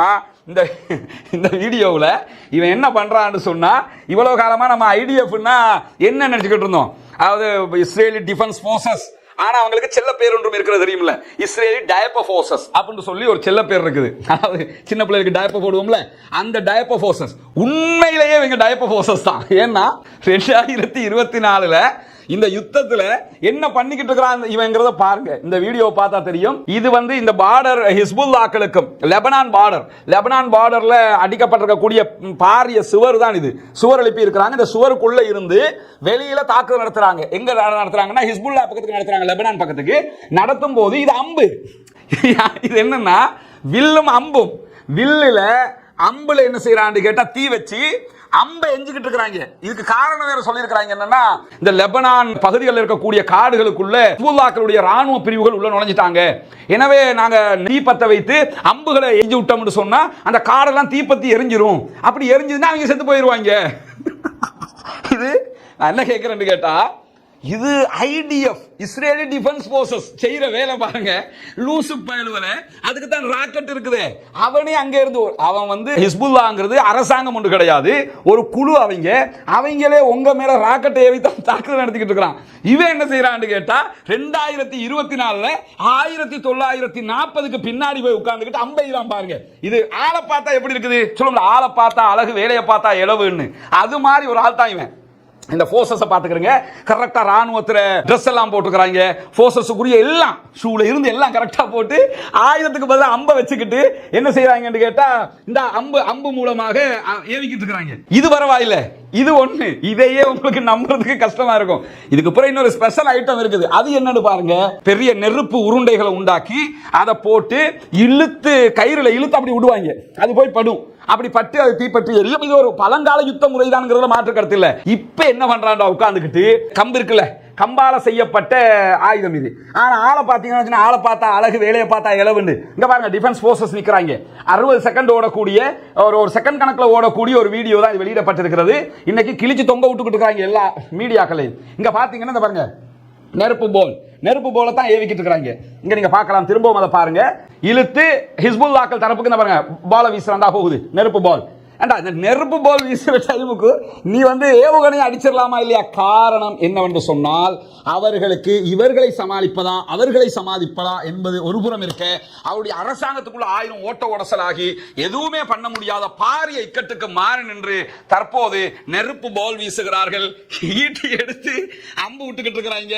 இந்த வீடியோவில் இவன் என்ன பண்றான்னு சொன்னா, இவ்வளவு காலமா நம்ம ஐடிஎஃப்னா என்ன நினைச்சுக்கிட்டு இருந்தோம், அதாவது இஸ்ரேலி டிஃபென்ஸ் ஃபோர்சஸ். ஆனா அவங்களுக்கு செல்ல பேர் ஒன்றும் இருக்கிறது தெரியுமில்ல, இஸ்ரேலி டயப்பர் ஃபோர்சஸ் அப்படின்னு சொல்லி ஒரு செல்ல பேர் இருக்குது. அதாவது சின்ன பிள்ளைகளுக்கு டயப்பர் போடுவோம்ல, அந்த டயப்பர் ஃபோர்சஸ் உண்மையிலேயே இவங்க டயப்பர் ஃபோர்சஸ் தான். ஏன்னா 2024ல இந்த யுத்தத்துல என்ன பண்ணிக்கிட்டு இருக்கிறான் இவங்கிறத பாருங்க. இந்த வீடியோ பார்த்தா தெரியும். இது இந்த பார்டர் ஹிஸ்புல்லாக்களுக்கும் லெபனான் பார்டர்ல அடிக்கப்பட்டிருக்கக்கூடிய பாரிய சுவர் தான். இது சுவர் எழுப்பி இருக்கிறாங்க. இந்த சுவருக்குள்ள இருந்து வெளியில தாக்குதல் நடத்துறாங்க. எங்க நடத்துறாங்கன்னா ஹிஸ்புல்லா பக்கத்துக்கு நடத்துறாங்க, லெபனான் பக்கத்துக்கு நடத்தும் போது இது அம்பு. இது என்னன்னா வில்லும் அம்பும். வில்லுல அம்புல என்ன செய்யறான்னு கேட்டா தீ வச்சு அம்பை எஞ்சிக்கிட்டு இருக்கிறாங்க. இதுக்கு காரணம் வேற சொல்லியிருக்கிறாங்க. என்னன்னா இந்த லெபனான் பகுதிகளில் இருக்கக்கூடிய காடுகளுக்குள்ள ஹிஸ்புல்லாக்களுடைய ராணுவ பிரிவுகள் உள்ள நுழைஞ்சிட்டாங்க. எனவே நாங்க தீப்பத்தை வைத்து அம்புகளை எஞ்சி விட்டோம்னு சொன்னா அந்த காடெல்லாம் தீப்பத்தி எரிஞ்சிரும். அப்படி எரிஞ்சதுன்னா அவங்க செத்து போயிருவாங்க. இது நான் என்ன கேட்கிறேன்னு கேட்டா, இது ஐடிஎஃப் இஸ்ரேலி டிஃபென்ஸ் ஃபோர்சஸ் செய்யற வேலை பாருங்க. லூசு பயலுவல அதுக்கு தான் ராக்கெட் இருக்குது. அவனே அங்க இருந்து அவன் ஹிஸ்புல்லாங்கிறது அரசாங்கம் ஒன்று கிடையாது, ஒரு குழு. அவங்களே உங்க மேல ராக்கெட் ஏவி தான் தாக்குதல் நடத்திக்கிட்டு இருக்கிறான். இவன் என்ன செய்யறான்னு கேட்டா 2024ல 1940க்கு பின்னாடி போய் உட்கார்ந்துக்கிட்டு அம்பைதான் பாருங்க. இது ஆளை பார்த்தா எப்படி இருக்குது சொல்லுங்க, ஆளை பார்த்தா அழகு வேலையை பார்த்தா இளவுன்னு அது மாதிரி ஒரு ஆள் தான் இவன். இந்த ஃபோர்ஸஸ் பாத்துக்கிறீங்க, கரெக்டா ராணுவத்துல ட்ரெஸ் எல்லாம் போட்டுக்கிறாங்க. ஃபோர்ஸஸுக்குரிய எல்லாம் ஷூல இருந்து எல்லாம் கரெக்டா போட்டு ஆயுதத்துக்கு பதிலாக அம்பை வச்சுக்கிட்டு என்ன செய்யறாங்கன்னு கேட்டா இந்த அம்பு மூலமாக ஏவிக்கிட்டு இருக்கிறாங்க. இது பரவாயில்லை, இது ஒண்ணு. இதையே உங்களுக்கு நம்புறதுக்கு கஷ்டமா இருக்கும். இதுக்கு பிறகு இன்னொரு ஸ்பெஷல் ஐட்டம் இருக்குது. அது என்னன்னு பாருங்க. பெரிய நெருப்பு உருண்டைகளை உண்டாக்கி அதை போட்டு இழுத்து கயிறுல இழுத்து அப்படி விடுவாங்க. அது போய் படும். அப்படி பட்டு அது தீப்பற்றி எரியும். இது ஒரு பழங்கால யுத்த முறைதான்ங்கிறதுல மாற்று கருத்து இல்ல. இப்ப என்ன பண்றான்டா, உட்கார்ந்துக்கிட்டு கம்பு இருக்குல்ல, கம்பால செய்யப்பட்ட ஆயுதம் இது. ஆனா ஆளை பாத்தீங்கன்னா ஆளை பார்த்தா அழகு வேலையை பார்த்தா இளவுன்னு. இங்க பாருங்க டிஃபென்ஸ் ஃபோர்சஸ் நிக்கிறாங்க. 60 செகண்ட் ஓடக்கூடிய ஒரு செகண்ட் கணக்குல ஓடக்கூடிய ஒரு வீடியோ தான் வெளியிடப்பட்டிருக்கிறது. இன்னைக்கு கிழிச்சு தொங்க விட்டுக்கிட்டு இருக்காங்க எல்லா மீடியாக்களையும். இங்க பாத்தீங்கன்னா பாருங்க நெருப்பு போல தான் ஏவிக்கிட்டு இருக்காங்க. இங்க நீங்க பார்க்கலாம், திரும்பவும் அதை பாருங்க. இழுத்து ஹிஸ்புல்லாக்கள் தரப்புக்கு பாருங்க பால வீசுறாண்டா போகுது நெருப்பு பால். இந்த நெருப்பு பால் வீசுற டைமுக்கு நீ ஏவுகணையை அடிச்சிடலாமா இல்லையா? காரணம் என்னவென்று சொன்னால் அவர்களுக்கு இவர்களை சமாளிப்பதா என்பது ஒரு புறம் இருக்க, அவருடைய அரசாங்கத்துக்குள்ள 1000 ஓட்ட உடசலாகி எதுவுமே பண்ண முடியாத பாரிய இக்கட்டுக்கு மாறி நின்று தற்போது நெருப்பு பால் வீசுகிறார்கள். ஈட்டி எடுத்து அம்பு விட்டுக்கிட்டு இருக்கிறாங்க.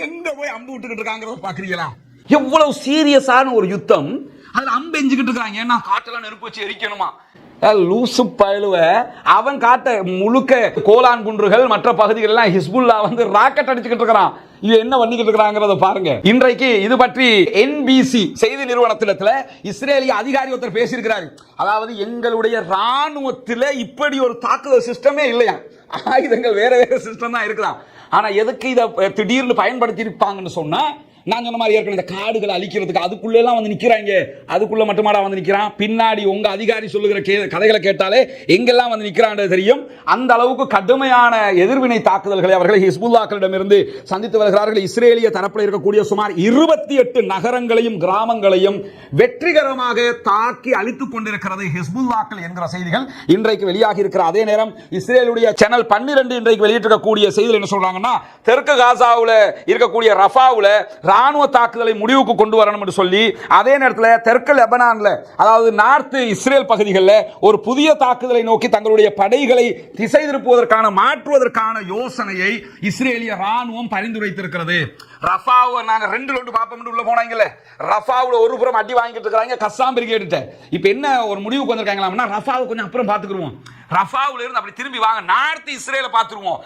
எங்க போய் அம்பு விட்டுக்கிட்டு இருக்காங்க பாக்குறீங்களா? எவ்வளவு சீரியஸான ஒரு யுத்தம். அதுல அம்பு எஞ்சிக்கிட்டு இருக்காங்க. ஏன்னா காட்டெல்லாம் நெருப்பு வச்சு எரிக்கணுமா? லூசு பயலுவ அவன் காட்ட முழுக்க கோலான் குன்றுகள் மற்ற பகுதிகள் எல்லாம் ஹிஸ்புல்லா ராக்கெட் அடிச்சுக்கிட்டு இருக்கிறான். இது என்ன பண்ணிக்கிட்டு இருக்கிறாங்கிறத பாருங்க. இன்றைக்கு இது பற்றி NBC செய்தி நிறுவனத்தில இஸ்ரேலிய அதிகாரி ஒருத்தர் பேசியிருக்கிறார். அதாவது எங்களுடைய ராணுவத்தில் இப்படி ஒரு தாக்குதல் சிஸ்டமே இல்லையா, ஆயுதங்கள் வேற சிஸ்டம் தான் இருக்கலாம். ஆனா எதுக்கு இதை திடீர்னு பயன்படுத்தி இருப்பாங்கன்னு சொன்னா நான் சொன்ன மாதிரி ஏற்கனவே இந்த காடுகளை அழிக்கிறதுக்கு அதுக்குள்ள எல்லாம் வந்து நிக்கிறாங்க. அதுக்குள்ள மட்டுமாடா வந்து நிக்கிறான்? பின்னாடி உங்க அதிகாரி சொல்லுகிற கதைகளை கேட்டாலே எங்கெல்லாம் வந்து நிக்கிறான்றது தெரியும். அந்த அளவுக்கு கடுமையான எதிர்வினை தாக்குதல்களை அவர்கள் ஹிஸ்புல்லாக்களிடமிருந்து சந்தித்து வருகிறார்கள். இஸ்ரேலிய தரப்பில் இருக்கக்கூடிய சுமார் 28 நகரங்களையும் கிராமங்களையும் வெற்றிகரமாக தாக்கி அழித்துக் கொண்டிருக்கிறது ஹிஸ்புல்லாக்கள் என்கிற செய்திகள் இன்றைக்கு வெளியாகி இருக்கிற அதே நேரம் இஸ்ரேலுடைய சேனல் 12 இன்றைக்கு வெளியிட்டிருக்கக்கூடிய செய்திகள் என்ன சொல்றாங்கன்னா, தெற்கு காசாவுல இருக்கக்கூடிய ரஃபாவுல ராணுவ தாக்குதலை முடிவுக்கு கொண்டு வரணும் என்று சொல்லி, அதே நேரத்தில் தெற்கு லெபனான்ல அதாவது நார்த் இஸ்ரேல் பகுதிகளில் ஒரு புதிய தாக்குதலை நோக்கி தங்களுடைய படைகளை திசை திருப்புவதற்கான மாற்றுவதற்கான யோசனையை இஸ்ரேலிய ராணுவம் பரிந்துரைத்திருக்கிறது. ரஃபாவை நாங்க 2 பாப்போம் உள்ள போனாங்கல்ல, ரஃபாவுல ஒரு புறம் அடி வாங்கிட்டு இருக்காங்க கஸ்ஸாம் பிரிகேட். இப்போ என்ன ஒரு முடிவுக்கு வந்திருக்காங்களா, ரஃபாவை கொஞ்சம் அப்புறம் பார்த்துக்குருவோம், ரஃபாவுல இருந்து அப்படி திரும்பி வாங்க, நார்த் இஸ்ரேலை பார்த்துருவோம்,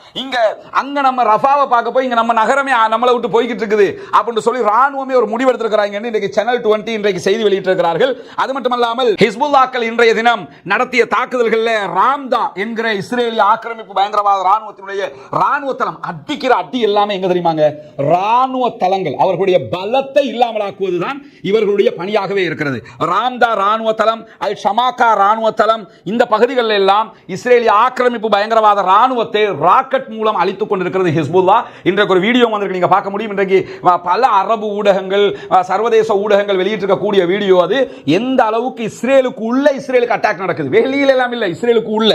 அங்க நம்ம ரஃபாவை பார்க்க போய் இங்க நம்ம நகரமே நம்மளை விட்டு போய்கிட்டு இருக்குது அப்படின்னு சொல்லி ராணுவமே ஒரு முடிவு எடுத்திருக்கிறாங்க. இன்றைக்கு சேனல் 20 இன்றைக்கு செய்தி வெளியிட்டிருக்கிறார்கள். அது மட்டுமல்லாமல் ஹிஸ்புல்லாக்கள் இன்றைய தினம் நடத்திய தாக்குதல்களில் ராம்தா என்கிற இஸ்ரேலிய ஆக்கிரமிப்பு பயங்கரவாத ராணுவத்தினுடைய ராணுவ தளம் அடிக்கிற அடி எல்லாமே எங்க தெரியுமாங்க, ராணுவ தளங்கள். அவர்களுடைய பலத்தை இல்லாமலாக்குவதுதான் இவர்களுடைய பணியாகவே இருக்கிறது. ராம்தா ராணுவ தளம், அல் ஷமாக்கா ராணுவ தளம், இந்த பகுதிகளில் எல்லாம் இஸ்ரேலிய ஆக்கிரமிப்பு பயங்கரவாத ராணுவத்தை ராக்கெட் மூலம் அழித்துக் கொண்டிருக்கிறது ஹிஸ்புல்லா. இன்றைக்கு ஒரு வீடியோ வந்திருக்கு, நீங்க பார்க்க முடியும். இன்றைக்கு பல அரபு ஊடகங்கள், சர்வதேச ஊடகங்கள் வெளியிட்டிருக்கக்கூடிய வீடியோ. அது எந்த அளவுக்கு இஸ்ரேலுக்கு உள்ள இஸ்ரேலுக்கு அட்டாக் நடக்குது, வெளியில எல்லாம் இல்ல, இஸ்ரேலுக்கு உள்ள.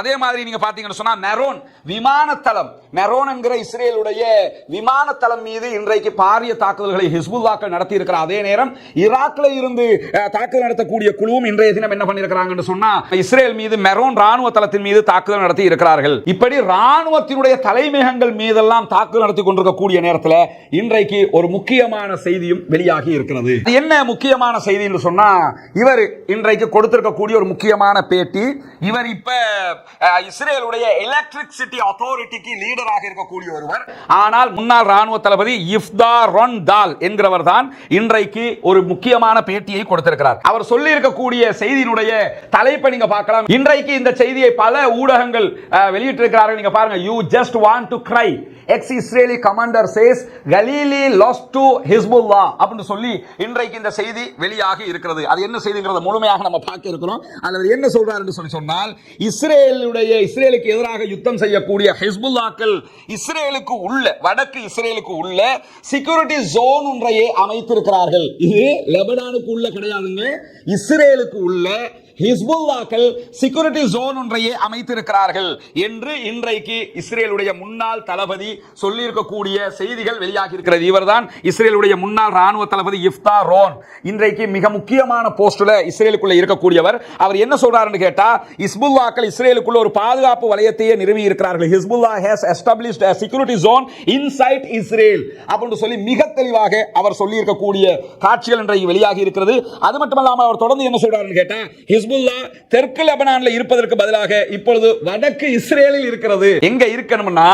அதே மாதிரி நீங்க பாத்தீங்கன்னு சொன்னா மெரோன் விமானத்தளம், மெரோன் என்கிற இஸ்ரேலுடைய விமானத்தளம் மீது இன்றைக்கு பாரிய தாக்குதல்களை ஹிஸ்புல்லாக்கள் நடத்தி இருக்கிற அதே நேரம் ஈராக்ல இருந்து தாக்குதல் நடத்தக்கூடிய குழுவும் இன்றைய தினம் என்ன பண்ணிருக்கிறாங்கன்னு சொன்னா, இஸ்ரேல் மீது மெரோன் ராணுவ தளத்தின் மீது தாக்குதல் நடத்தி இருக்கிறார்கள். இப்படி ராணுவத்தினுடைய தலைமையகங்கள் மீதெல்லாம் தாக்குதல் நடத்தி கொண்டிருக்கக்கூடிய நேரத்தில் இன்றைக்கு ஒரு முக்கியமான செய்தியும் வெளியாகி இருக்கிறது. என்ன முக்கியமான செய்தி என்று சொன்னா, இவர் இன்றைக்கு கொடுத்திருக்கக்கூடிய ஒரு முக்கியமான பேட்டி. இவர் இப்ப இஸ்ரேலுடைய எலக்ட்ரிசிட்டி அத்தாரிட்டிக்கு லீடராக இருக்கக்கூடிய ஒருவர். ஆனால் முன்னாள் ராணுவ தளபதி இஃப்தா ரொன்டால் என்கிறவர் தான் இன்றைக்கு ஒரு முக்கியமான பேட்டியை கொடுத்திருக்கிறார். அவர் சொல்லி இருக்கக்கூடிய செய்தியினுடைய தலைப்பை நீங்க பார்க்கலாம். இன்றைக்கு இந்த செய்தியை பல ஊடகங்கள் வெளியிட்டிருக்கிறார்கள். நீங்க பாருங்க, you just want to cry, ex-Israeli commander says Galilee lost to Hezbollah அப்படின்னு சொல்லி இன்றைக்கு இந்த செய்தி வெளியாகி இருக்கிறது. அது என்ன செய்திங்கிறத முழுமையாக நம்ம பார்க்க இருக்கிறோம். அதில் என்ன சொல்றார் என்று சொன்னால், இஸ்ரேலுக்கு எதிராக யுத்தம் செய்யக்கூடிய ஹிஸ்புல்லாக்கள் இஸ்ரேலுக்கு உள்ள, வடக்கு இஸ்ரேலுக்கு உள்ள செக்யூரிட்டி ஜோன் ஒன்றையே அமைத்திருக்கிறார்கள். இது லெபனானுக்கு உள்ள கிடையாதுங்க, இஸ்ரேலுக்கு உள்ள ஹிஸ்புல்லாக்கள் செக்யூரிட்டி ஜோன் ஒன்றையே அமைத்திருக்கிறார்கள் என்று இன்றைக்கு இஸ்ரேலுடைய முன்னாள் தளபதி சொல்லி இருக்கக்கூடிய செய்திகள் வெளியாகி இருக்கிறது. இவர்தான் இஸ்ரேலுடைய முன்னாள் ராணுவ தளபதி இஃப்தா ரோன். இன்றைக்கு மிக முக்கியமான போஸ்ட்ல இஸ்ரேலுக்குள்ள இருக்கக்கூடியவர். அவர் என்ன சொல்றாருன்னு கேட்டா, ஹிஸ்புல்லாக்கள் இஸ்ரேலுக்குள்ள ஒரு பாதுகாப்பு வலயத்தையே நிறுவி இருக்கிறார்கள். Hezbollah has established a security zone inside Israel அப்படின்னு சொல்லி மிக தெளிவாக அவர் சொல்லி இருக்கக்கூடிய காட்சிகள் இன்றைக்கு வெளியாகி இருக்கிறது. அது மட்டுமல்லாமல் அவர் தொடர்ந்து என்ன சொல்றாருன்னு கேட்டா, ஹிஸ்புல்லா தெற்கு லெபனான்ல இருப்பதற்கு பதிலாக இப்பொழுது வடக்கு இஸ்ரேலில் இருக்கிறது. எங்க இருக்கணும்னா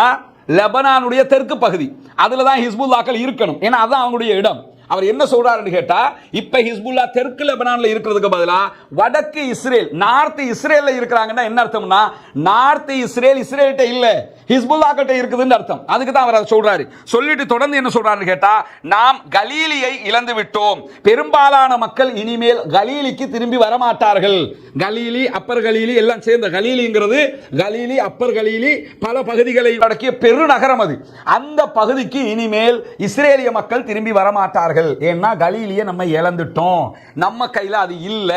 லெபனானுடைய தெற்கு பகுதி, அதுல தான் ஹிஸ்புல்லாக்கள் இருக்கணும். ஏன்னா அதான் அவங்களுடைய இடம். அவர் என்ன சொல்றாருன்னு கேட்டா, இப்ப ஹிஸ்புல்லா தெற்கு லெபனான்ல இருக்கிறதுக்கு பதிலா வடக்கு இஸ்ரேல், நார்த் இஸ்ரேல்ல இருக்கிறாங்கன்னா என்ன அர்த்தம்னா, நார்த் இஸ்ரேல் இஸ்ரேல்கிட்ட இல்ல, ஹிஸ்புல்லா கிட்ட இருக்குதுன்னு அர்த்தம். அதுக்கு தான் அவர் அதை சொல்றாரு. சொல்லிட்டு தொடர்ந்து என்ன சொல்றாருன்னு கேட்டா, நாம் கலீலியை இழந்து விட்டோம், பெரும்பாலான மக்கள் இனிமேல் கலீலிக்கு திரும்பி வரமாட்டார்கள். கலீலி, அப்பர் கலீலி எல்லாம் சேர்ந்த கலீலிங்கிறது, கலீலி அப்பர் கலீலி பல பகுதிகளை அடக்கிய பெருநகரம் அது. அந்த பகுதிக்கு இனிமேல் இஸ்ரேலிய மக்கள் திரும்பி வரமாட்டார்கள். ஏன்னா கலீலியை நம்ம இழந்துட்டோம், நம்ம கையில அது இல்ல,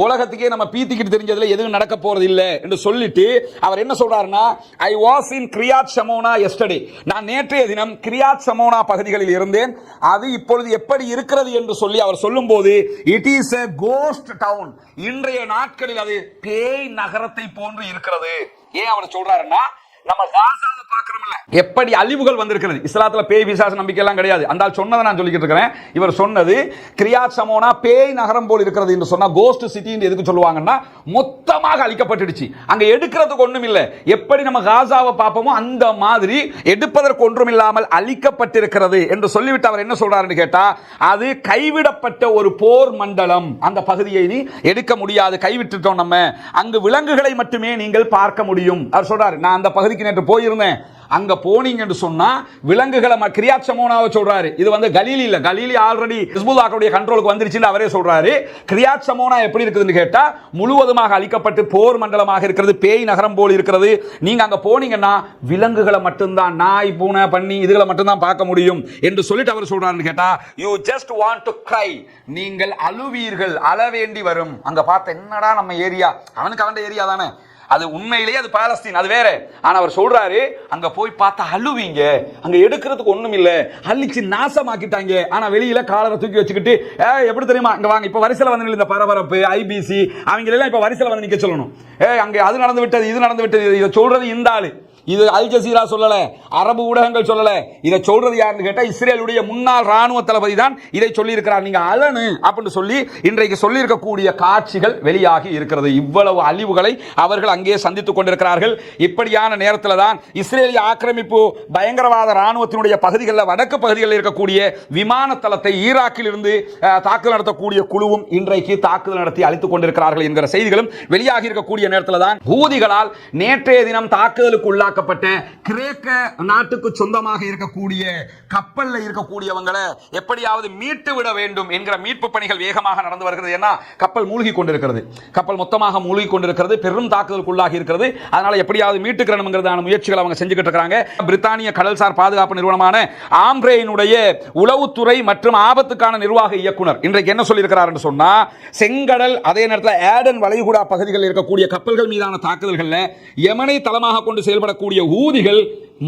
உலகத்துக்கே நம்ம பீத்திக்கிட்டு தெரிஞ்சதுல எதுவும் நடக்க போறது இல்ல என்று சொல்லிட்டு அவர் என்ன சொல்றாருன்னா, I was in Kiryat Shmona yesterday, நான் நேற்றைய தினம் கிரியாத் ஷமோனா பகுதிகளில் இருந்தேன், அது இப்பொழுது எப்படி இருக்கிறது என்று சொல்லி அவர் சொல்லும்போது, it is a ghost town, இன்றைய நாட்களில் அது பேய் நகரத்தை போன்று இருக்கிறது. ஏன் அவர் சொல்றாருன்னா, நம்ம காசாவை பார்க்கிறோம்ல, எப்படி அழிவுகள் வந்திருக்கிறது. இஸ்லாத்துல பேய் பிசாசு நம்பிக்கை எல்லாம் கிடையாது. அந்த சொன்னதை நான் சொல்லிக்கிட்டு இருக்கிறேன். இவர் சொன்னது கிரியாத் ஷமோனா பேய் நகரம் போல் இருக்கிறது என்று சொன்னா, கோஸ்ட் சிட்டி எதுக்கு சொல்லுவாங்கன்னா, மொத்தமாக அழிக்கப்பட்டுடுச்சு, அங்க எடுக்கிறதுக்கு ஒண்ணும் இல்லை. எப்படி நம்ம காசாவை பார்ப்போமோ அந்த மாதிரி எடுப்பதற்கு ஒன்றும் இல்லாமல் அழிக்கப்பட்டிருக்கிறது என்று சொல்லிவிட்டு அவர் என்ன சொல்றாருன்னு கேட்டா, அது கைவிடப்பட்ட ஒரு போர் மண்டலம், அந்த பகுதியை நீ எடுக்க முடியாது, கைவிட்டுட்டோம் நம்ம, அங்கு விலங்குகளை மட்டுமே நீங்கள் பார்க்க முடியும். அவர் சொல்றாரு, நான் அந்த பகுதிக்கு நேற்று போயிருந்தேன், அங்க போனீங்கன்னு சொன்னா விலங்குகளை கிரியாத் ஷமோனாவை சொல்றாரு. இது வந்து கலீலி இல்ல, கலீலி ஆல்ரெடி ஹிஸ்புல்லாஹ்வுடைய கண்ட்ரோலுக்கு வந்துருச்சுன்னு அவரே சொல்றாரு. கிரியாத் ஷமோனா எப்படி இருக்குதுன்னு கேட்டா முழுவதுமாக அழிக்கப்பட்டு போர் மண்டலமாக இருக்கிறது, பேய் நகரம் போல் இருக்கிறது. நீங்க அங்க போனீங்கன்னா விலங்குகளை மட்டும்தான், நாய் பூனை பன்னி இதுகளை மட்டும்தான் பார்க்க முடியும் என்று சொல்லிட்டு அவர் சொல்றாருன்னு கேட்டா, யூ ஜஸ்ட் வாண்ட் டு கிரை, நீங்கள் அழுவீர்கள், அழ வேண்டி வரும். அங்க பார்த்த என்னடா நம்ம ஏரியா, அவனுக்கு அவன் ஏரியா தானே, அது உண்மையிலேயே அது பாலஸ்தீன், அது வேற. ஆனா அவர் சொல்றாரு அங்க போய் பார்த்தா அழுவீங்க, அங்க எடுக்கிறதுக்கு ஒண்ணும் இல்ல, அழிச்சு நாசமாக்கிட்டாங்க. ஆனா வெளியில காலரை தூக்கி வச்சுக்கிட்டு எப்படி தெரியுமா, இங்க வாங்க இப்ப வரிசையில வந்து இந்த பரபரப்பு ஐபிசி அவங்க எல்லாம் இப்ப வரிசையில வந்து நிக்க சொல்லணும். அங்க அது நடந்து விட்டது, இது நடந்து விட்டது, இதை சொல்றது இந்த ஆளு. இது அல் ஜசீரா சொல்லல, அரபு ஊடகங்கள் சொல்லல. இதை சொல்றது யாருன்னு கேட்டா இஸ்ரேலுடைய முன்னாள் ராணுவ தளபதி தான் இதை சொல்லி இருக்கிறார். நீங்க அலனு அப்படின்னு சொல்லி இன்றைக்கு சொல்லி இருக்கக்கூடிய காட்சிகள் வெளியாகி இருக்கிறது. இவ்வளவு அழிவுகளை அவர்கள் அங்கே சந்தித்துக் கொண்டிருக்கிறார்கள். இப்படியான நேரத்தில் தான் இஸ்ரேலிய ஆக்கிரமிப்பு பயங்கரவாத ராணுவத்தினுடைய பகுதிகளில், வடக்கு பகுதிகளில் இருக்கக்கூடிய விமான தளத்தை ஈராக்கில் இருந்து தாக்குதல் நடத்தக்கூடிய குழுவும் இன்றைக்கு தாக்குதல் நடத்தி அழித்துக் கொண்டிருக்கிறார்கள் என்கிற செய்திகளும் வெளியாகி இருக்கக்கூடிய நேரத்தில் தான் ஹூதிகளால் நேற்றைய தினம் தாக்குதலுக்கு கிரேக்க நாட்டுக்கு சொந்தமாக இருக்கக்கூடிய கப்பல்ல இருக்கக்கூடியவங்களை எப்படியாவது மீட்டு விட வேண்டும் என்கிற மீட்பு பணிகள் வேகமாக நடந்து வருகிறது. ஏன்னா கப்பல் மூழ்கி கொண்டிருக்கிறது, கப்பல் மொத்தமாக மூழ்கி கொண்டிருக்கிறது, பெரும் தாக்குதலுக்குள்ளாகி இருக்கிறது. அதனால எப்படியாவது மீட்டுக்கிறதுங்கிறதான முயற்சிகள் அவங்க செஞ்சுக்கிட்டு இருக்காங்க. பிரித்தானிய கடல்சார் பாதுகாப்பு நிறுவனமான ஆம்ரேயினுடைய உளவுத்துறை மற்றும் ஆபத்துக்கான நிர்வாக இயக்குனர் இன்றைக்கு என்ன சொல்லியிருக்கிறார் என்று சொன்னா, செங்கடல் அதே நேரத்தில் ஏடன் வளைகுடா பகுதிகளில் இருக்கக்கூடிய கப்பல்கள் மீதான தாக்குதல்களில் யமனை தளமாக கொண்டு செயல்படக்கூடிய ஊதிகள்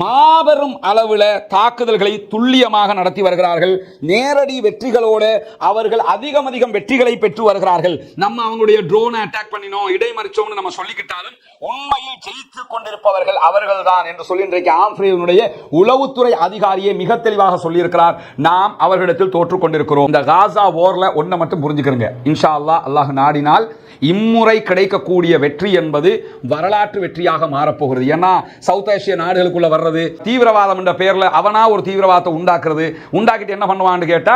மாபெரும் அளவில் தாக்குதல்களை துல்லியமாக நடத்தி வருகிறார்கள். நேரடி வெற்றிகளோடு அவர்கள் அதிகம் வெற்றிகளை பெற்று வருகிறார்கள். நம்ம அவங்களுடைய ட்ரோனை அட்டாக் பண்ணினோம், இடைமறிச்சோம்னு நம்ம சொல்லிக்கிட்டாலும் உண்மையில் ஜெயித்துக் கொண்டிருப்பவர்கள் அவர்கள் தான் என்று சொல்லி இன்றைக்கு ஆம்ஃப்ரேனுடைய உளவுத்துறை அதிகாரியை மிக தெளிவாக சொல்லியிருக்கிறார். நாம் அவர்களிடத்தில் தோற்றுக் கொண்டிருக்கிறோம். இந்த காசா வார்ல ஒன்றை மட்டும் புரிஞ்சுக்கிறங்க, இன்ஷா அல்லாஹ், அல்லாஹ் நாடினால் இம்முறை கிடைக்கக்கூடிய வெற்றி என்பது வரலாற்று வெற்றியாக மாறப்போகிறது. ஏன்னா சவுத் ஏசிய நாடுகளுக்குள்ள வர்றது தீவிரவாதம் என்ற பெயர்ல அவனா ஒரு தீவிரவாதத்தை உண்டாக்கிட்டு என்ன பண்ணுவான்னு கேட்டா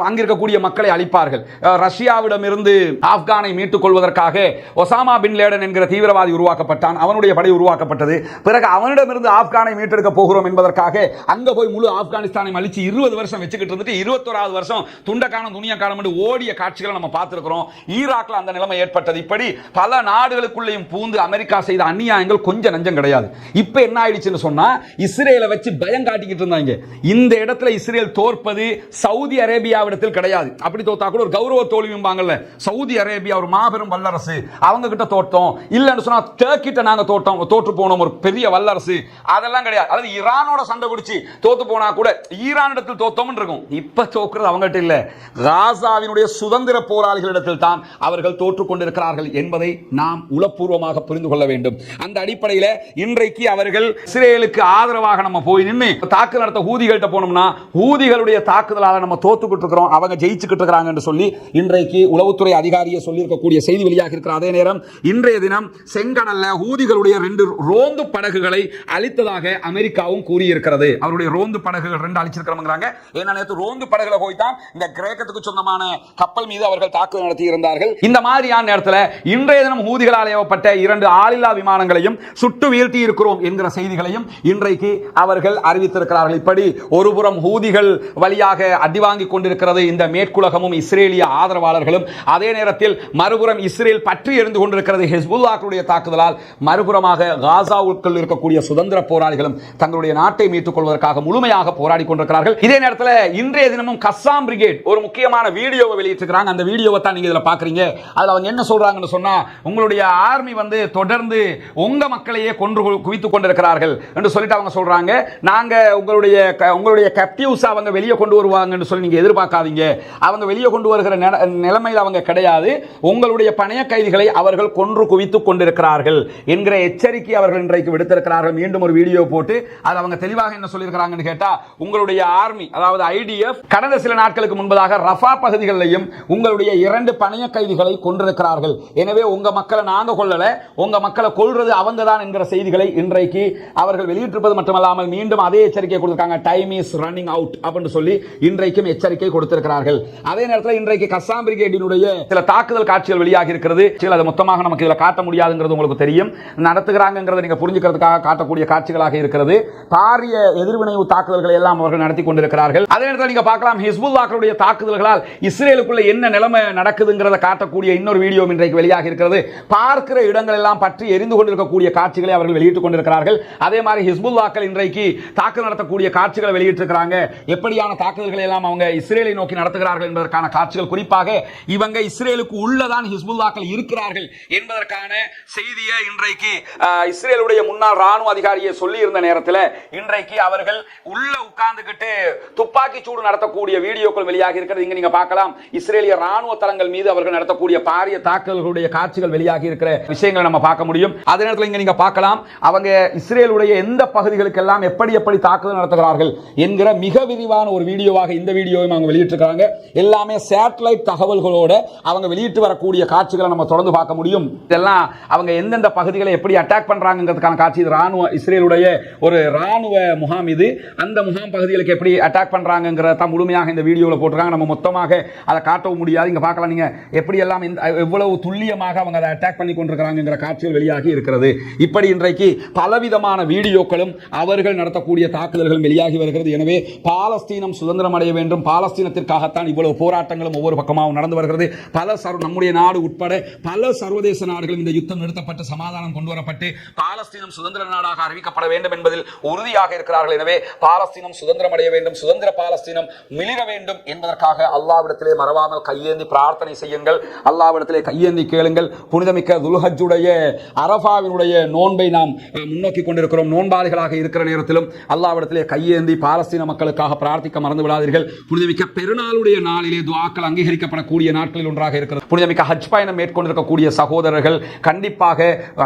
அங்க இருக்கக்கூடிய மக்களை அழிப்பார்கள். ரஷ்யாவிடம் இருந்து ஆப்கானை மீட்டுக் கொள்வதற்காக ஒசாமா பின் லேடன் என்கிற தீவிரவாதி உருவாக்கப்பட்டான், அவனுடைய படை உருவாக்கப்பட்டது. பிறகு அவனிடமிருந்து ஆப்கானை மீட்டெடுக்க போகிறோம் என்பதற்காக அங்க போய் முழு ஆப்கானிஸ்தானை அழிச்சு 20 வருஷம் வச்சுக்கிட்டு இருந்துட்டு 21வது வருஷம் துண்டக்கானம் துணியக்கானம் என்று ஓடிய காட்சிகளை நம்ம பார்த்திருக்கிறோம். ஈராக்ல அந்த நிலைமை ஏற்பட்டது. இப்படி பல நாடுகளுக்குள்ளேயும் பூந்து அமெரிக்கா செய்த அநியாயங்கள் கொஞ்சம் நஞ்சம் கிடையாது. இப்ப என்ன ஆயிடுச்சுன்னு சொன்னா, இஸ்ரேலை வச்சு பயம் காட்டிக்கிட்டு இருந்தாங்க. இந்த இடத்துல இஸ்ரேல் தோற்பது சவுதி அரேபியாவிடத்தில் கிடையாது. அப்படி தோத்தா கூட ஒரு கௌரவ தோல்வியும்பாங்கல்ல, சவுதி அரேபியா ஒரு மாபெரும் வல்லரசு, அவங்க கிட்ட தோற்றோம், இல்லன்னு சொன்னா டர்க்கிட்ட நாங்க தோற்று போனோம், ஒரு பெரிய வல்லரசு, அதெல்லாம் கிடையாது. அதாவது ஈரானோட சண்டை பிடிச்சி தோத்து போனா கூட ஈரானிடத்தில் தோத்தோம்னு இருக்கும். இப்ப தோக்குறது அவங்ககிட்ட இல்ல, காசாவினுடைய சுதந்திர போராளிகளிடத்தில் தான் அவர்கள் தோற்றுக் கொண்டிருக்கிறார்கள் என்பதை நாம் உளப்பூர்வமாக புரிந்து கொள்ள வேண்டும். அந்த அடிப்படையில் இன்றைக்கு அவர்கள் இஸ்ரேலுக்கு ஆதரவாக நம்ம போய் நின்று தாக்குதல் நடத்த ஹூதிகள்கிட்ட போனோம்னா ஹூதிகளுடைய தாக்குதலால நம்ம தோத்துக்கிட்டு இருக்கிறோம், அவங்க ஜெயிச்சுக்கிட்டு இருக்கிறாங்க என்று சொல்லி இன்றைக்கு உளவுத்துறை அதிகாரியை சொல்லி இருக்கக்கூடிய செய்தி வெளியாக இருக்கிற அதே நேரம் இன்றைய தினம் செங்கடல்ல ஹூதிகளுடைய 2 ரோந்து படகுகளை அழித்ததாக அமெரிக்காவும் கூறியிருக்கிறது. அவருடைய ரோந்து படகுகள் 2 அழிச்சிருக்கிறாங்க. ஏன்னா நேற்று ரோந்து படகுல போய் தான் இந்த கிரேக்கத்துக்கு சொந்தமான கப்பல் மீது அவர்கள் தாக்குதல் நடத்தி இருந்தார்கள். இந்த மாதிரியான நேரத்தில் இன்றைய தினம் ஹூதிகளால் ஏவப்பட்ட 2 ஆளில்லா விமானங்களையும் சுட்டு வீழ்த்தி இருக்கிறோம் என்கிற செய்திகளையும் இன்றைக்கு அவர்கள் அறிவித்திருக்கிறார்கள். இப்படி ஒருபுறம் ஹூதிகள் வழியாக அடி வாங்கிக் கொண்டிருக்கிறது இந்த மேற்குலகமும் இஸ்ரேலிய ஆதரவாளர்களும், அதே நேரத்தில் மறுபுறம் இஸ்ரேல் பற்றி எரிந்து கொண்டிருக்கிறது ஹிஸ்புல்லாஹ்வுடைய தாக்குதலால். மறுபுறமாக காசாவுக்குள் இருக்கக்கூடிய சுதந்திர போராளிகளும் தங்களுடைய நாட்டை மீட்டுக் கொள்வதற்காக முழுமையாக போராடி கொண்டிருக்கிறார்கள். இதே நேரத்தில் இன்றைய தினமும் கஸ்ஸாம் பிரிகேட் ஒரு முக்கியமான வீடியோவை வெளியிட்டிருக்கிறாங்க. அந்த வீடியோவை தான் நீங்க இதில் பார்க்குறீங்க. அதில் அவங்க என்ன சொல்றாங்கன்னு சொன்னா, உங்களுடைய ஆர்மி வந்து தொடர்ந்து உங்க மக்களையே கொன்று குவித்துக் கொண்டிருக்கிறார்கள் என்று சொல்லிட்டு அவங்க சொல்றாங்க. நாங்க உங்களுடைய கேப்டிவ்ஸ் அவங்க வெளியே கொண்டு வருவாங்கன்னு சொல்லி நீங்க எதிர்பார்க்காதீங்க, அவங்க வெளியே கொண்டு வருகிற நிலைமையில் அவங்க கிடையாது, உங்களுடைய பணைய கைதிகளை அவர்கள் கொன்று குவித்துக் கொண்டிருக்கிறார்கள் என்கிற எச்சரிக்கை அவர்கள் இன்றைக்கு விடுத்திருக்கிறார்கள். மீண்டும் ஒரு வீடியோ போட்டு அது அவங்க தெளிவாக என்ன சொல்லியிருக்கிறாங்கன்னு கேட்டா, உங்களுடைய ஆர்மி அதாவது ஐடிஎஃப் கடந்த சில நாட்களுக்கு முன்பதாக ரஃபா பகுதிகளிலும் உங்களுடைய 2 பணைய கைதிகளை கொண்டிருக்கிறார்கள். எனவே உங்க மக்களை நாங்க கொல்லல, உங்க மக்களை கொல்றது அவங்க தான் என்கிற செய்திகளை இன்றைக்கு இன்றைக்கு அவர்கள் வெளியிட்டிருப்பது மட்டுமல்லாமல் மீண்டும் அதே எச்சரிக்கை கொடுத்திருக்காங்க. டைம் இஸ் ரன்னிங் அவுட் அப்படின்னு சொல்லி இன்றைக்கும் எச்சரிக்கை கொடுத்திருக்கிறார்கள். அதே நேரத்தில் இன்றைக்கு கஸ்ஸாம் பிரிகேடினுடைய சில தாக்குதல் காட்சிகள் வெளியாகி இருக்கிறது. அதை மொத்தமாக நமக்கு இதில் காட்ட முடியாதுங்கிறது உங்களுக்கு தெரியும். நடத்துகிறாங்கிறத நீங்க புரிஞ்சுக்கிறதுக்காக காட்டக்கூடிய காட்சிகளாக இருக்கிறது. பாரிய எதிர்வினை தாக்குதல்களை எல்லாம் அவர்கள் நடத்தி கொண்டிருக்கிறார்கள். அதே நேரத்தில் நீங்க பார்க்கலாம் ஹிஸ்புல்லாஹ்வுடைய தாக்குதல்களால் இஸ்ரேலுக்குள்ள என்ன நிலைமை நடக்குதுங்கிறத காட்டக்கூடிய இன்னொரு வீடியோ இன்றைக்கு வெளியாகி இருக்கிறது. பார்க்கிற இடங்கள் எல்லாம் பற்றி எரிந்து கொண்டிருக்கக்கூடிய காட்சிகளை அவர்கள் வெளியிட்டுக் கொண்டிருக்கிறார்கள். அதே மாதிரி ஹிஸ்புல்லாஹ்கள் இன்றைக்கு தாக்குதல் நடத்தக்கூடிய காட்சிகளை வெளியிட்டிருக்கிறாங்க. எப்படியான தாக்குதல்களை எல்லாம் அவங்க இஸ்ரேலை நோக்கி நடத்துகிறார்கள் என்பதற்கான காட்சிகள், குறிப்பாக இவங்க இஸ்ரேலுக்கு உள்ளதான் ஹிஸ்புல்லாஹ்கள் இருக்கிறார்கள் என்பதற்கான செய்தியை இன்றைக்கு இஸ்ரேலுடைய முன்னாள் ராணுவ அதிகாரியை சொல்லி இருந்த நேரத்தில் இன்றைக்கு அவர்கள் உள்ள உட்கார்ந்துகிட்டு துப்பாக்கி சூடு நடத்தக்கூடிய வீடியோக்கள் வெளியாகி இருக்கிறது. இங்க நீங்க பார்க்கலாம் இஸ்ரேலிய ராணுவ தளங்கள் மீது அவர்கள் நடத்தக்கூடிய பாரிய தாக்குதல்களுடைய காட்சிகள் வெளியாகி இருக்கிற விஷயங்களை நம்ம பார்க்க முடியும். அதே நேரத்தில் இங்க நீங்க பார்க்கலாம் அவங்க இஸ்ரேலுடைய எந்த பகுதிகளுக்கெல்லாம் எப்படி எப்படி தாக்குதல் நடத்துகிறார்கள் என்கிற மிக விரிவான ஒரு வீடியோவாக இந்த வீடியோவை அவங்க வெளியிட்டிருக்காங்க. எல்லாமே சேட்டலைட் தகவல்களோட அவங்க வெளியிட்டு வரக்கூடிய காட்சிகளை நம்ம தொடர்ந்து பார்க்க முடியும். இதெல்லாம் அவங்க எந்தெந்த பகுதிகளை எப்படி அட்டாக் பண்றாங்கிறதுக்கான காட்சி. இது ராணுவ இஸ்ரேலுடைய ஒரு ராணுவ முகாம். இது அந்த முகாம் பகுதிகளுக்கு எப்படி அட்டாக் பண்றாங்கிறத முழுமையாக இந்த வீடியோவில் போட்டிருக்காங்க. நம்ம மொத்தமாக அதை காட்டவும் முடியாது. இங்க பார்க்கலாம் நீங்க எப்படி எல்லாம் எவ்வளவு துல்லியமாக அவங்க அதை அட்டாக் பண்ணி கொண்டிருக்கிறாங்கிற காட்சிகள் வெளியாகி இருக்கிறது. இப்படி இன்றைக்கு பலவிதமான வீடியோக்களும் அவர்கள் நடத்தக்கூடிய தாக்குதல்களும் வெளியாகி வருகிறது. எனவே பாலஸ்தீனம் சுதந்திரம் அடைய வேண்டும், பாலஸ்தீனத்திற்காகத்தான் இவ்வளவு போராட்டங்களும் ஒவ்வொரு பக்கமாகவும் நடந்து வருகிறது. பல நம்முடைய நாடு உட்பட பல சர்வதேச நாடுகளும் இந்த யுத்தம் நிறுத்தப்பட்டு சமாதானம் கொண்டு வரப்பட்டு பாலஸ்தீனம் சுதந்திர நாடாக அறிவிக்கப்பட வேண்டும் என்பதில் உறுதியாக இருக்கிறார்கள். எனவே பாலஸ்தீனம் சுதந்திரம் அடைய வேண்டும், சுதந்திர பாலஸ்தீனம் மிளிர வேண்டும் என்பதற்காக அல்லாஹ்விடத்திலே மறவாமல் கையேந்தி பிரார்த்தனை செய்யுங்கள். அல்லாஹ்விடத்திலே கையேந்தி கேளுங்கள். புனிதமிக்க துல்ஹஜ்ஜுடைய அரஃபாவினுடைய நோன்பை நாம் முன்னோக்கி கொண்டிருக்கிறோம். நோன்பாளிகளாக இருக்கிற நேரத்திலும் அல்லாஹ்விடத்திலே கையேந்தி பாலஸ்தீன மக்களுக்காக பிரார்த்திக்க மறந்து விடாதீர்கள். புனிதமிக்க பெருநாளுடைய நாளிலே துஆக்கள் அங்கீகரிக்கப்படக்கூடிய நாட்களில் ஒன்றாக இருக்கிறது. புனிதமிக்க ஹஜ் பயணம் மேற்கொண்டிருக்கக்கூடிய சகோதரர்கள் கண்டிப்பாக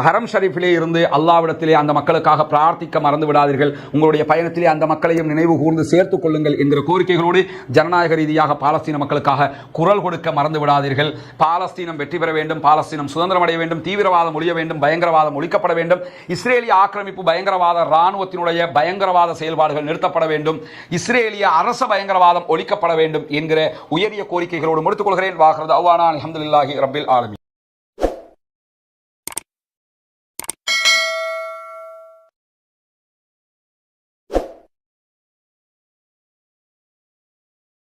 ஹரம் ஷரீஃபிலே இருந்து அல்லாஹ்விடத்திலே அந்த மக்களுக்காக பிரார்த்திக்க மறந்து விடாதீர்கள். உங்களுடைய பயணத்திலே அந்த மக்களையும் நினைவு கூர்ந்து சேர்த்துக் கொள்ளுங்கள் என்கிற கோரிக்கைகளோடு ஜனநாயக ரீதியாக பாலஸ்தீன மக்களுக்காக குரல் கொடுக்க மறந்து விடாதீர்கள். பாலஸ்தீனம் வெற்றி பெற வேண்டும், பாலஸ்தீனம் சுதந்திரம் அடைய வேண்டும், தீவிரவாதம் ஒழிய வேண்டும், பயங்கரவாதம் ஒழிக்கப்பட வேண்டும், இஸ்ரேலிய ஆக்கிரமிப்பு பயங்கரவாத ராணுவத்தினுடைய பயங்கரவாத செயல்பாடுகள் நிறுத்தப்பட வேண்டும், இஸ்ரேலிய அரச பயங்கரவாதம் ஒழிக்கப்பட வேண்டும் என்கிற உயரிய கோரிக்கைகளோடு முடித்துக் கொள்கிறேன். வாஹ்ரது அவ்வானா அல்ஹம்துலில்லாஹி ரப்பில் ஆலமீன்.